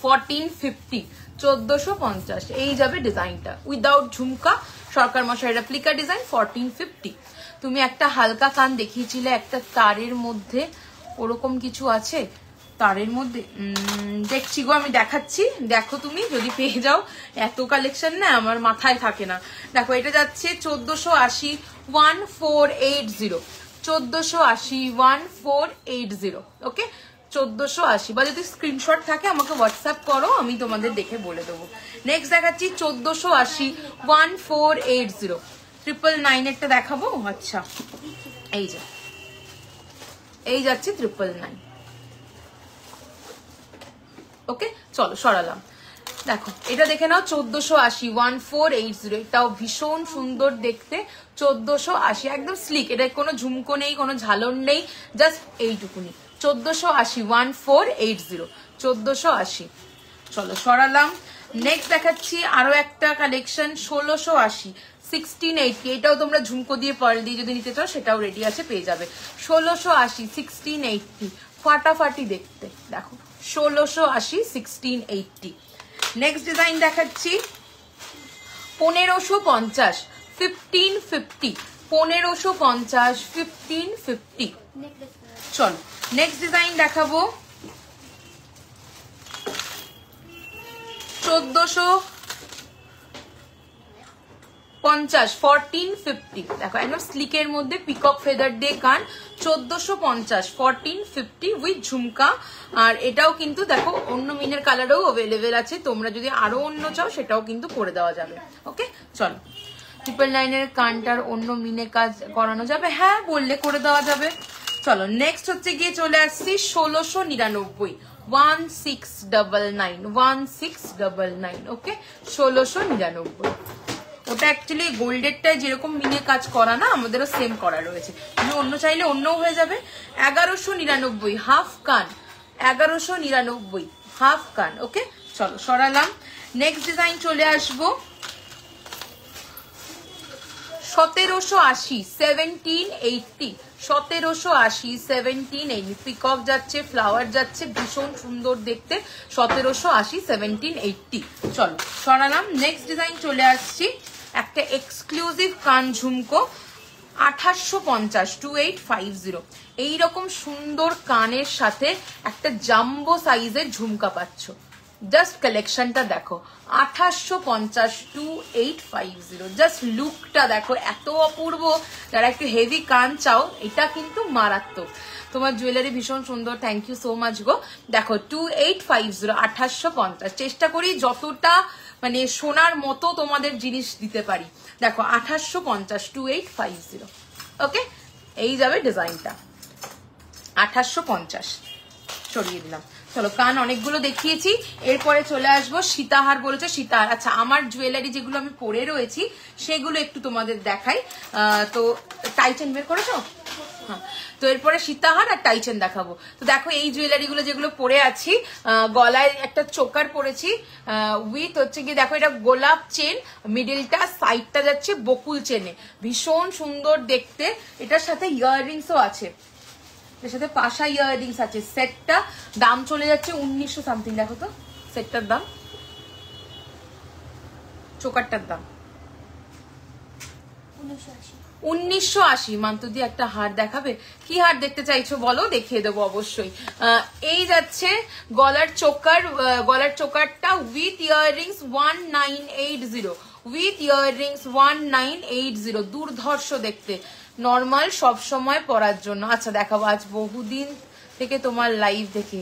1450 1450 এই যাবে ডিজাইনটা উইদাউট ঝুমকা, সরকার মশাই রেপ্লিকা ডিজাইন 1450। তুমি একটা হালকা কান দেখিয়েছিলে একটা তারের মধ্যে, ওরকম কিছু আছে তারের মধ্যে? দেখছি গো, আমি দেখাচ্ছি, দেখো তুমি যদি পেয়ে যাও। এত কালেকশন না আমার মাথায় থাকে না। দেখো এটা যাচ্ছে 1480 1480 1480 1480 ওকে। 1480 বা যদি স্ক্রিনশট থাকে আমাকে হোয়াটসঅ্যাপ করো, আমি তোমাদের দেখে বলে দেবো। নেক্সট দেখাচ্ছি 1480 1480 999 একটা দেখাবো। আচ্ছা এই যে এই যাচ্ছে 999 ওকে। চলো সরালাম। দেখো এটা দেখে নাও 1480 1480, এটাও ভীষণ সুন্দর দেখতে 1480, একদম স্লিক, এটা কোনো ঝুমকো নেই, কোনো ঝালর নেই, জাস্ট এইটুকুনি 1480 1480 1480। চলো সরালাম। নেক্সট দেখাচ্ছি আরো একটা কালেকশন 1680 1680, এটাও তোমরা ঝুমকো দিয়ে পার্ল দিয়ে যদি নিতে চাও সেটাও রেডি আছে, পেয়ে যাবে 1680 1680, ফাটাফাটি দেখতে। দেখো 1680 1680। নেক্সট ডিজাইন দেখাচ্ছি 1550 1550 1550 1550। চলো নেক্সট ডিজাইন দেখাবো 1450 1450। দেখো একদম স্লিকের মধ্যে পিকক ফেদার দিয়ে কান, 1450 1450 উইথ ঝুমকা। আর এটাও কিন্তু দেখো অন্য মিনের কালারও অ্যাভেলেবেল আছে, তোমরা যদি আরো অন্য চাও সেটাও কিন্তু করে দেওয়া যাবে। ওকে চলো 999-এর কানটার অন্য মিনে কাজ করানো যাবে, হ্যাঁ বললে করে দেওয়া যাবে। চলো নেক্সট হচ্ছে গিয়ে চলে আসছি 1699 1699 1699। ওকে 1699। ওটা অ্যাকচুয়ালি গোল্ডেরটায় যেরকম মিনে কাজ করা না, আমাদেরও সেম করা রয়েছে, তুমি অন্য চাইলে অন্যও হয়ে যাবে। 1199 হাফ কান 1199 হাফ কান। ওকে চলো সরালাম। নেক্সট ডিজাইন চলে আসবো 1780 1780 1780 1780, পিকক যাচ্ছে, ফ্লাওয়ার যাচ্ছে, ভীষণ সুন্দর দেখতে 1780 1780। চলো সরালাম। নেক্সট ডিজাইন চলে আসছি একটা এক্সক্লুসিভ কান ঝুমকো 2850 2850, এইরকম সুন্দর কানের সাথে একটা জাম্বো সাইজের ঝুমকা পাচ্ছ। জাস্ট কালেকশনটা দেখো 2850 2850, জাস্ট লুকটা দেখো এত অপূর্ব। যারা একটু হেভি কান চাও এটা কিন্তু মারাত্মক, তোমার জুয়েলারি ভীষণ সুন্দর, থ্যাংক ইউ সো মাচ গো। দেখো 2850 2850, চেষ্টা করি যতটা মানে সোনার মতো তোমাদের জিনিস দিতে পারি। দেখো 2850 2850। ওকে এই যাবে ডিজাইনটা 2850, সরিয়ে দিলাম। চলো কান অনেকগুলো দেখিয়েছি, এরপরে চলে আসবো সীতাহার। বলেছে সীতাহার, আচ্ছা আমার জুয়েলারি যেগুলো আমি পরে রয়েছি সেগুলো একটু তোমাদের দেখাই। তো টাইটেন বের করেছো? হ্যাঁ, তো এরপরে সীতাহার আর টাইচেন দেখাবো। তো দেখো এই জুয়েলারি গুলো যেগুলো পরে আছি, গলায় একটা চোকার পরেছি উইথ হচ্ছে গিয়ে দেখো এটা গোলাপ চেন, মিডিলটা সাইডটা যাচ্ছে বকুল চেনে, ভীষণ সুন্দর দেখতে। এটার সাথে ইয়াররিংসও আছে, এর সাথে পাশা ইয়াররিংস আছে। সেটটা দাম চলে যাচ্ছে 1900 সামথিং। দেখো তো সেটটার দাম, চোকারটার দাম 1980। মান্তু দিয়ে একটা হার দেখাবে? কি হার দেখতে চাইছো বলো, দেখিয়ে দেবো অবশ্যই। এই যাচ্ছে গলার চোকার, গলার চোকারটা উইথ ইয়াররিংস 1980, উইথ ইয়াররিংস 1980, দুর্ধর্ষ দেখতে, নর্মাল সব সময় পরার জন্য। আচ্ছা দেখাবো, আজ বহুদিন থেকে তোমার লাইভ দেখে,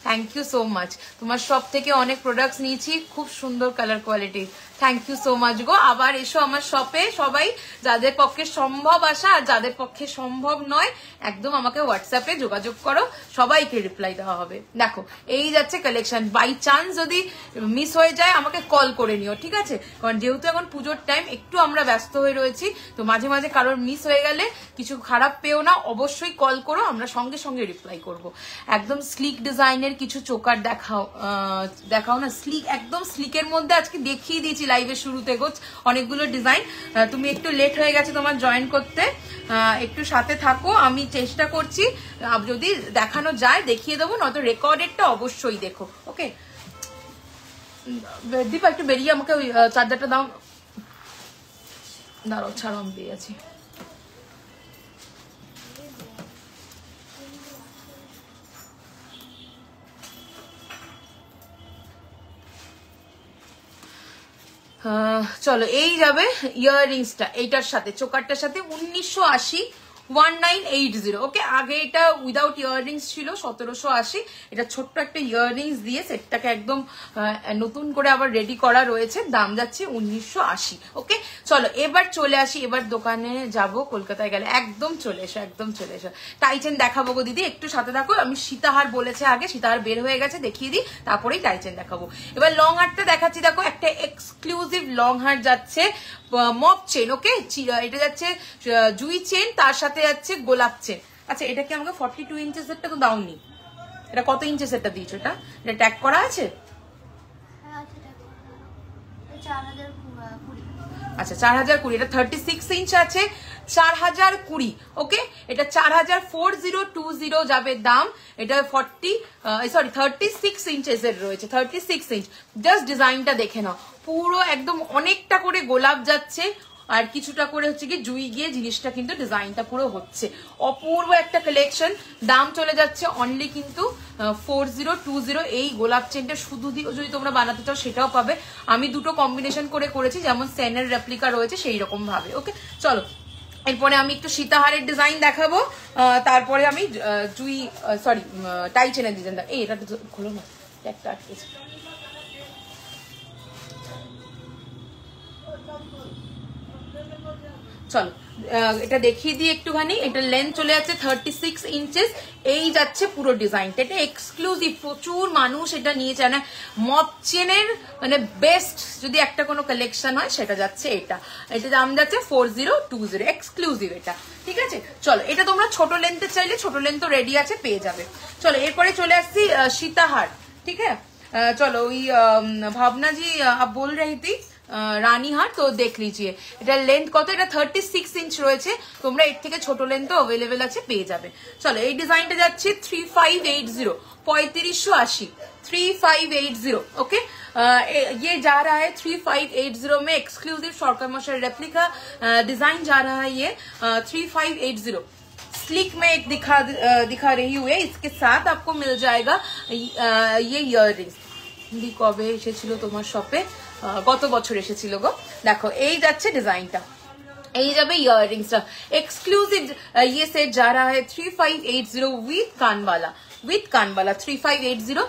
থ্যাংক ইউ সো মাচ। তোমার সব থেকে অনেক প্রোডাক্টস নিয়েছি, খুব সুন্দর colour quality, thank you so much গো। আবার এসো আমার শপে, সবাই যাদের পক্ষে সম্ভব আসা আর যাদের পক্ষে সম্ভব নয় একদম আমাকে হোয়াটসঅ্যাপে যোগাযোগ করো, সবাইকে রিপ্লাই দেওয়া হবে। দেখো এই যাচ্ছে কালেকশন, বাই চান্স যদি মিস হয়ে যায় আমাকে কল করে নিও, ঠিক আছে? কারণ যেহেতু এখন পুজোর টাইম একটু আমরা ব্যস্ত হয়ে রয়েছি, তো মাঝে মাঝে কারোর মিস হয়ে গেলে কিছু খারাপ পেও না, অবশ্যই কল করো, আমরা সঙ্গে সঙ্গে রিপ্লাই করব। একদম স্লিক ডিজাইনের কিছু চোকার দেখাও, দেখাও না স্লিক, একদম স্লিকের মধ্যে আজকে দেখিয়ে দিয়েছি লাইভের শুরুতে গোছ অনেকগুলো ডিজাইন। তুমি একটু লেট হয়ে গেছে তোমার জয়েন করতে, একটু সাথে থাকো, আমি চেষ্টা করছি যদি দেখানো যায় দেখিয়ে দেবো, নয়তো রেকর্ডেডটা অবশ্যই দেখো। ওকে দীপা একটু বেরিয়ে আমাকে ওই চার্জারটা দাও, দাঁড়াও ছাড়ো আমি পেয়ে আছি। চলো এই যাবে ইয়াররিংসটা, এইটার সাথে চোকারটার সাথে 1980 1980। ওকে, আগে এটা উইদাউট ইয়াররিংস ছিল 1780, এটা ছোট্ট একটা ইয়াররিংস দিয়ে সেটটাকে একদম নতুন করে আবার রেডি করা রয়েছে, দাম যাচ্ছে 1980। ওকে, চলো এবার চলে আসি, এবার দোকানে যাব কলকাতায় গেলে, একদম চলে এসো, একদম চলে এসো। টাইচেন দেখাবো গো দিদি, একটু সাথে থাকো। আমি সীতাহার বলেছে আগে, সীতাহার বের হয়ে গেছে, দেখিয়ে দিই, তারপরেই টাইচেন দেখাবো। এবার লং হারটা দেখাচ্ছি, দেখো একটা এক্সক্লুসিভ লং হার যাচ্ছে মপ চেন। ওকে, এটা যাচ্ছে জুই চেন, তার সাথে যাচ্ছে গোলাপ চেন। আচ্ছা, এটা কি আমাকে 42 ইঞ্চেসেরটা তো দাওনি, এটা কত ইঞ্চেসেরটা দিয়েছো? এটা ট্যাগ করা আছে? আচ্ছা 4020, এটা 36 ইঞ্চ আছে, 4020। ওকে, এটা 4020 যাবে দাম। এটা 36 ইঞ্চেসের রয়েছে, 36 ইঞ্চ। জাস্ট ডিজাইনটা দেখে নাও, পুরো একদম অনেকটা করে গোলাপ যাচ্ছে আর কিছুটা করে হচ্ছে কি জুই গিয়ে জিনিসটা কিন্তু ডিজাইনটা পুরো হচ্ছে। অপূর্ব একটা কালেকশন, দাম চলে যাচ্ছে অনলি কিন্তু 4020। এই গোলাপ চেনটা শুধু যদি তোমরা বানাতে চাও সেটাও পাবে, আমি দুটো কম্বিনেশন করে করেছি, যেমন সেনের রেপ্লিকা রয়েছে সেই রকম ভাবে। ওকে, চলো এরপরে আমি একটু সীতাহারের ডিজাইন দেখাবো, তারপরে আমি জুই সরি টাইচেনের ডিজাইন। এই এটা খোলো না, একটা আটকেছে। চলো এটা দেখিয়ে দিই একটুখানি। এটা লেন্থ চলে যাচ্ছে 36 ইঞ্চেস, এই যাচ্ছে পুরো ডিজাইনটা। এটা এক্সক্লুসিভ, প্রচুর মানুষ এটা নিয়ে যায় না। মপ চেনের মানে বেস্ট যদি একটা কোনো কালেকশন হয় সেটা যাচ্ছে এটা। এটা দাম যাচ্ছে 4020, এক্সক্লুসিভ এটা। ঠিক আছে, চলো এটা তোমরা ছোট লেন্থে চাইলে ছোট লেন্থ তো রেডি আছে, পেয়ে যাবে। চলো এরপরে চলে আসছি সীতাহার। ঠিক আছে, চলো ওই ভাবনা জি আপ बोल रही थी রানী হার, তো দেখ লিজিয়ে এটা লেন্থ কত। এটা 36 ইঞ্চ রয়েছে, তোমরা এর থেকে ছোট লেন্থ अवेलेबल আছে, পেয়ে যাবে। চলো এই ডিজাইনটা যাচ্ছে 3580, 3580, 3580। ओके, ये जा रहा है 3580 में, एक्सक्लूसिव शौकत मशाल रेप्लिका डिजाइन जा रहा है ये 3580। स्लिक में एक दिखा रही हुई है, इसके साथ आपको मिल जाएगा ये ইয়াররিংস। দি কবে এসেছিল তোমার শপে? গত বছর এসেছিল গো। দেখো এই যাচ্ছে ডিজাইনটা, এই যাবে ইয়াররিংসটা। एक्सक्लूसिव ये सेट जा रहा है 3580 विद कानवाला, 3580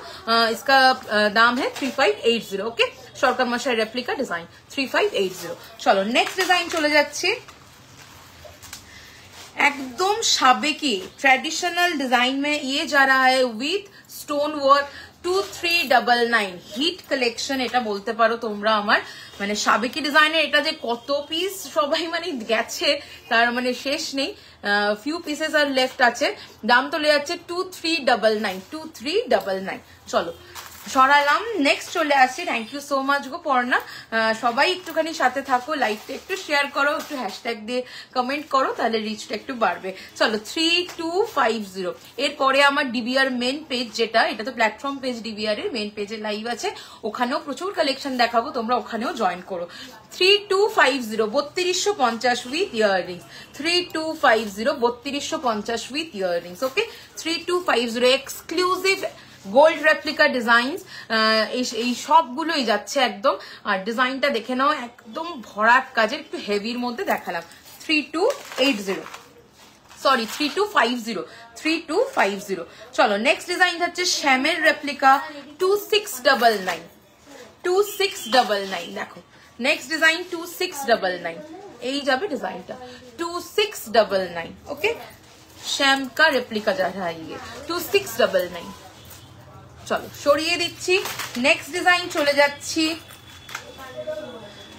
इसका दाम है 3580। ओके, शौकत मशाल रेप्लिका डिजाइन 3580। चलो नेक्स्ट डिजाइन चले যাচ্ছে एकदम साবেকি ट्रेडिशनल डिजाइन में। ये जा रहा है with stone work 2399 hit collection এটা বলতে পারো তোমরা আমার। মানে সাবেকি ডিজাইনের এটা যে কত পিস সবাই মানে গেছে তার মানে শেষ নেই, ফিউ পিসেস আর লেফট আছে। দাম চলে যাচ্ছে 2399, 2399। চলো সরালাম, নেক্সট চলে আসছি। থ্যাংক ইউ সো মাচ গো পর্ণা, সবাই একটুখানি সাথে থাকো, লাইভটা একটু শেয়ার করো, একটু হ্যাশট্যাগ দিয়ে কমেন্ট করো, তাহলে রিচটা একটু বাড়বে। চলো 3250। এরপরে আমার ডিবিআর মেন পেজ, যেটা এটা তো প্ল্যাটফর্ম পেজ, ডিবিআর এর মেন পেজে লাইভ আছে, ওখানেও প্রচুর কালেকশন দেখাবো, তোমরা ওখানেও জয়েন করো। 3250 3250 with earrings, 3250 3250 with earrings. Okay, 3250 exclusive gold replica designs, এই সবগুলোই যাচ্ছে একদম। আর ডিজাইনটা দেখে নাও, একদম ভরাট কাজের, একটু হেভির মধ্যে দেখালাম। 3280 সরি 3250, 3250। চলো নেক্সট ডিজাইন হচ্ছে শ্যামের রেপ্লিকা 2699, 2699। দেখো নেক্সট ডিজাইন 2699, এই যাবে ডিজাইনটা 2699। ওকে, শ্যাম কা রেপ্লিকা যা रहा है ये 2699। চলো সরিয়ে দিচ্ছি, নেক্সট ডিজাইন চলে যাচ্ছি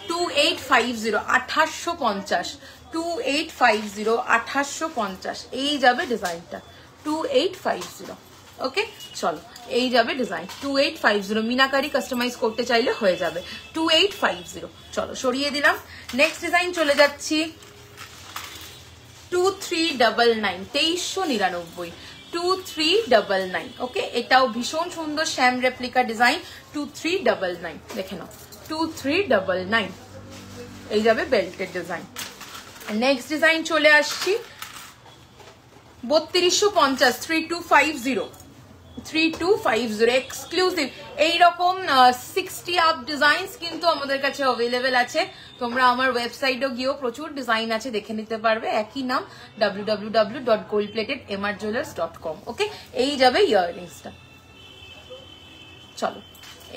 2850, 2850, 2850, 2850। এই যাবে ডিজাইনটা 2850। ওকে, চলো এই যাবে ডিজাইন 2850। মিনাকারি কাস্টমাইজ করতে চাইলে হয়ে যাবে 2850। চলো সরিয়ে দিলাম, নেক্সট ডিজাইন চলে যাচ্ছি 2399, 2399, 2399। ওকে, এটাও ভীষণ সুন্দর শ্যাম রেপ্লিকা ডিজাইন 2399। দেখে নাও 2399, এই যাবে বেল্টের ডিজাইন। নেক্সট ডিজাইন চলে আসছি 3250, 3250, 3250 এক্সক্লুসিভ। এইরকম 60 আপ ডিজাইনস কিন্তু আমাদের কাছে অ্যাভেলেবেল আছে। তোমরা আমার ওয়েবসাইটও গিয়েও প্রচুর ডিজাইন আছে, দেখে নিতে পারবে। একই নাম www.goldplatedmrjewelers.com। ওকে, এই যাবে ইয়াররিংসটা। চলো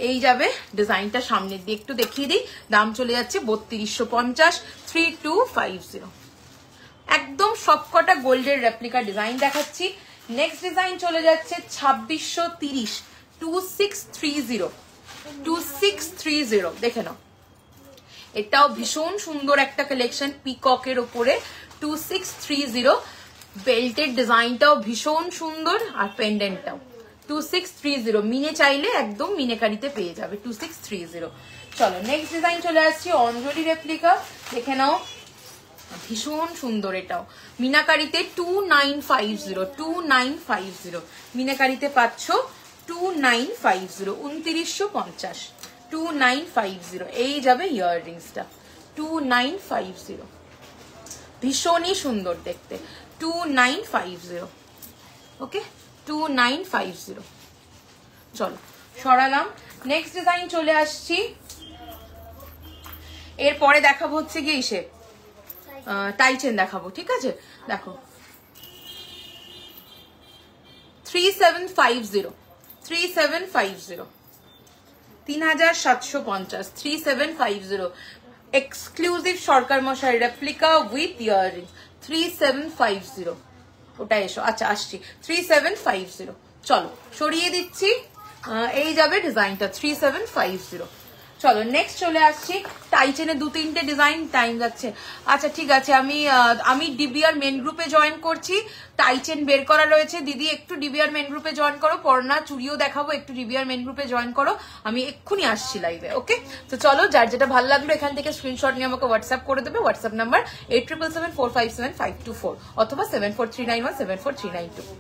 এই যাবে ডিজাইনটা, সামনের দিয়ে একটু দেখিয়ে দিই। দাম চলে যাচ্ছে 3250, 3250। একদম সবকটা গোল্ডের রেপ্লিকা ডিজাইন দেখাচ্ছি। নেক্সট ডিজাইন চলে যাচ্ছে 2630, 2630, 2630। দেখে নাও, এটাও ভীষণ সুন্দর একটা কালেকশন পিককের ওপরে। 2630 বেল্টের ডিজাইনটাও ভীষণ সুন্দর, আর পেন্ডেন্টটাও 2630। মিনে চাইলে একদম মিনেকারিতে পেয়ে যাবে 2630। চলো নেক্সট ডিজাইন চলে আসছি অঞ্জলি রেপ্লিকা। দেখে নাও, ভীষণ সুন্দর। এটাও মিনাকারিতে 2950, 2950 মিনাকারিতে পাচ্ছ 2950, 2950, 2950। এই যাবে ইয়াররিংসটা 2950, ভীষণই সুন্দর দেখতে 2950। ওকে, 2950। চলো সরালাম। নেক্সট ডিজাইন চলে আসছি। এরপরে দেখাবো হচ্ছে গিয়ে ইসে টাইচেন দেখাবো, ঠিক আছে? দেখো 3750, 3750, 3750, 3750 এক্সক্লুসিভ সরকার মশাই রেপ্লিকা উইথ ইয়াররিং 3750। ওটা এসো, আচ্ছা আসছি 3750। চলো সরিয়ে দিচ্ছি, এই যাবে ডিজাইনটা 3750। চলো নেক্সট চলে আসছি টাইচেনে। 2-3টে ডিজাইন, টাইম যাচ্ছে। আচ্ছা ঠিক আছে, আমি ডিবিআর মেন গ্রুপে জয়েন করছি। টাইচেন বের করা রয়েছে। দিদি একটু ডিবিআর মেন গ্রুপে জয়েন করো, পর্ণা চুড়িও দেখাবো, একটু ডিবিআর মেন গ্রুপে জয়েন করো। আমি এক্ষুনি আসছি লাইভে। ওকে, তো চলো যার যেটা ভালো লাগলো এখান থেকে স্ক্রিনশট নিয়ে আমাকে হোয়াটসঅ্যাপ করে দেবে। হোয়াটসঅ্যাপ নাম্বার 8777457524 অথবা 7439174392।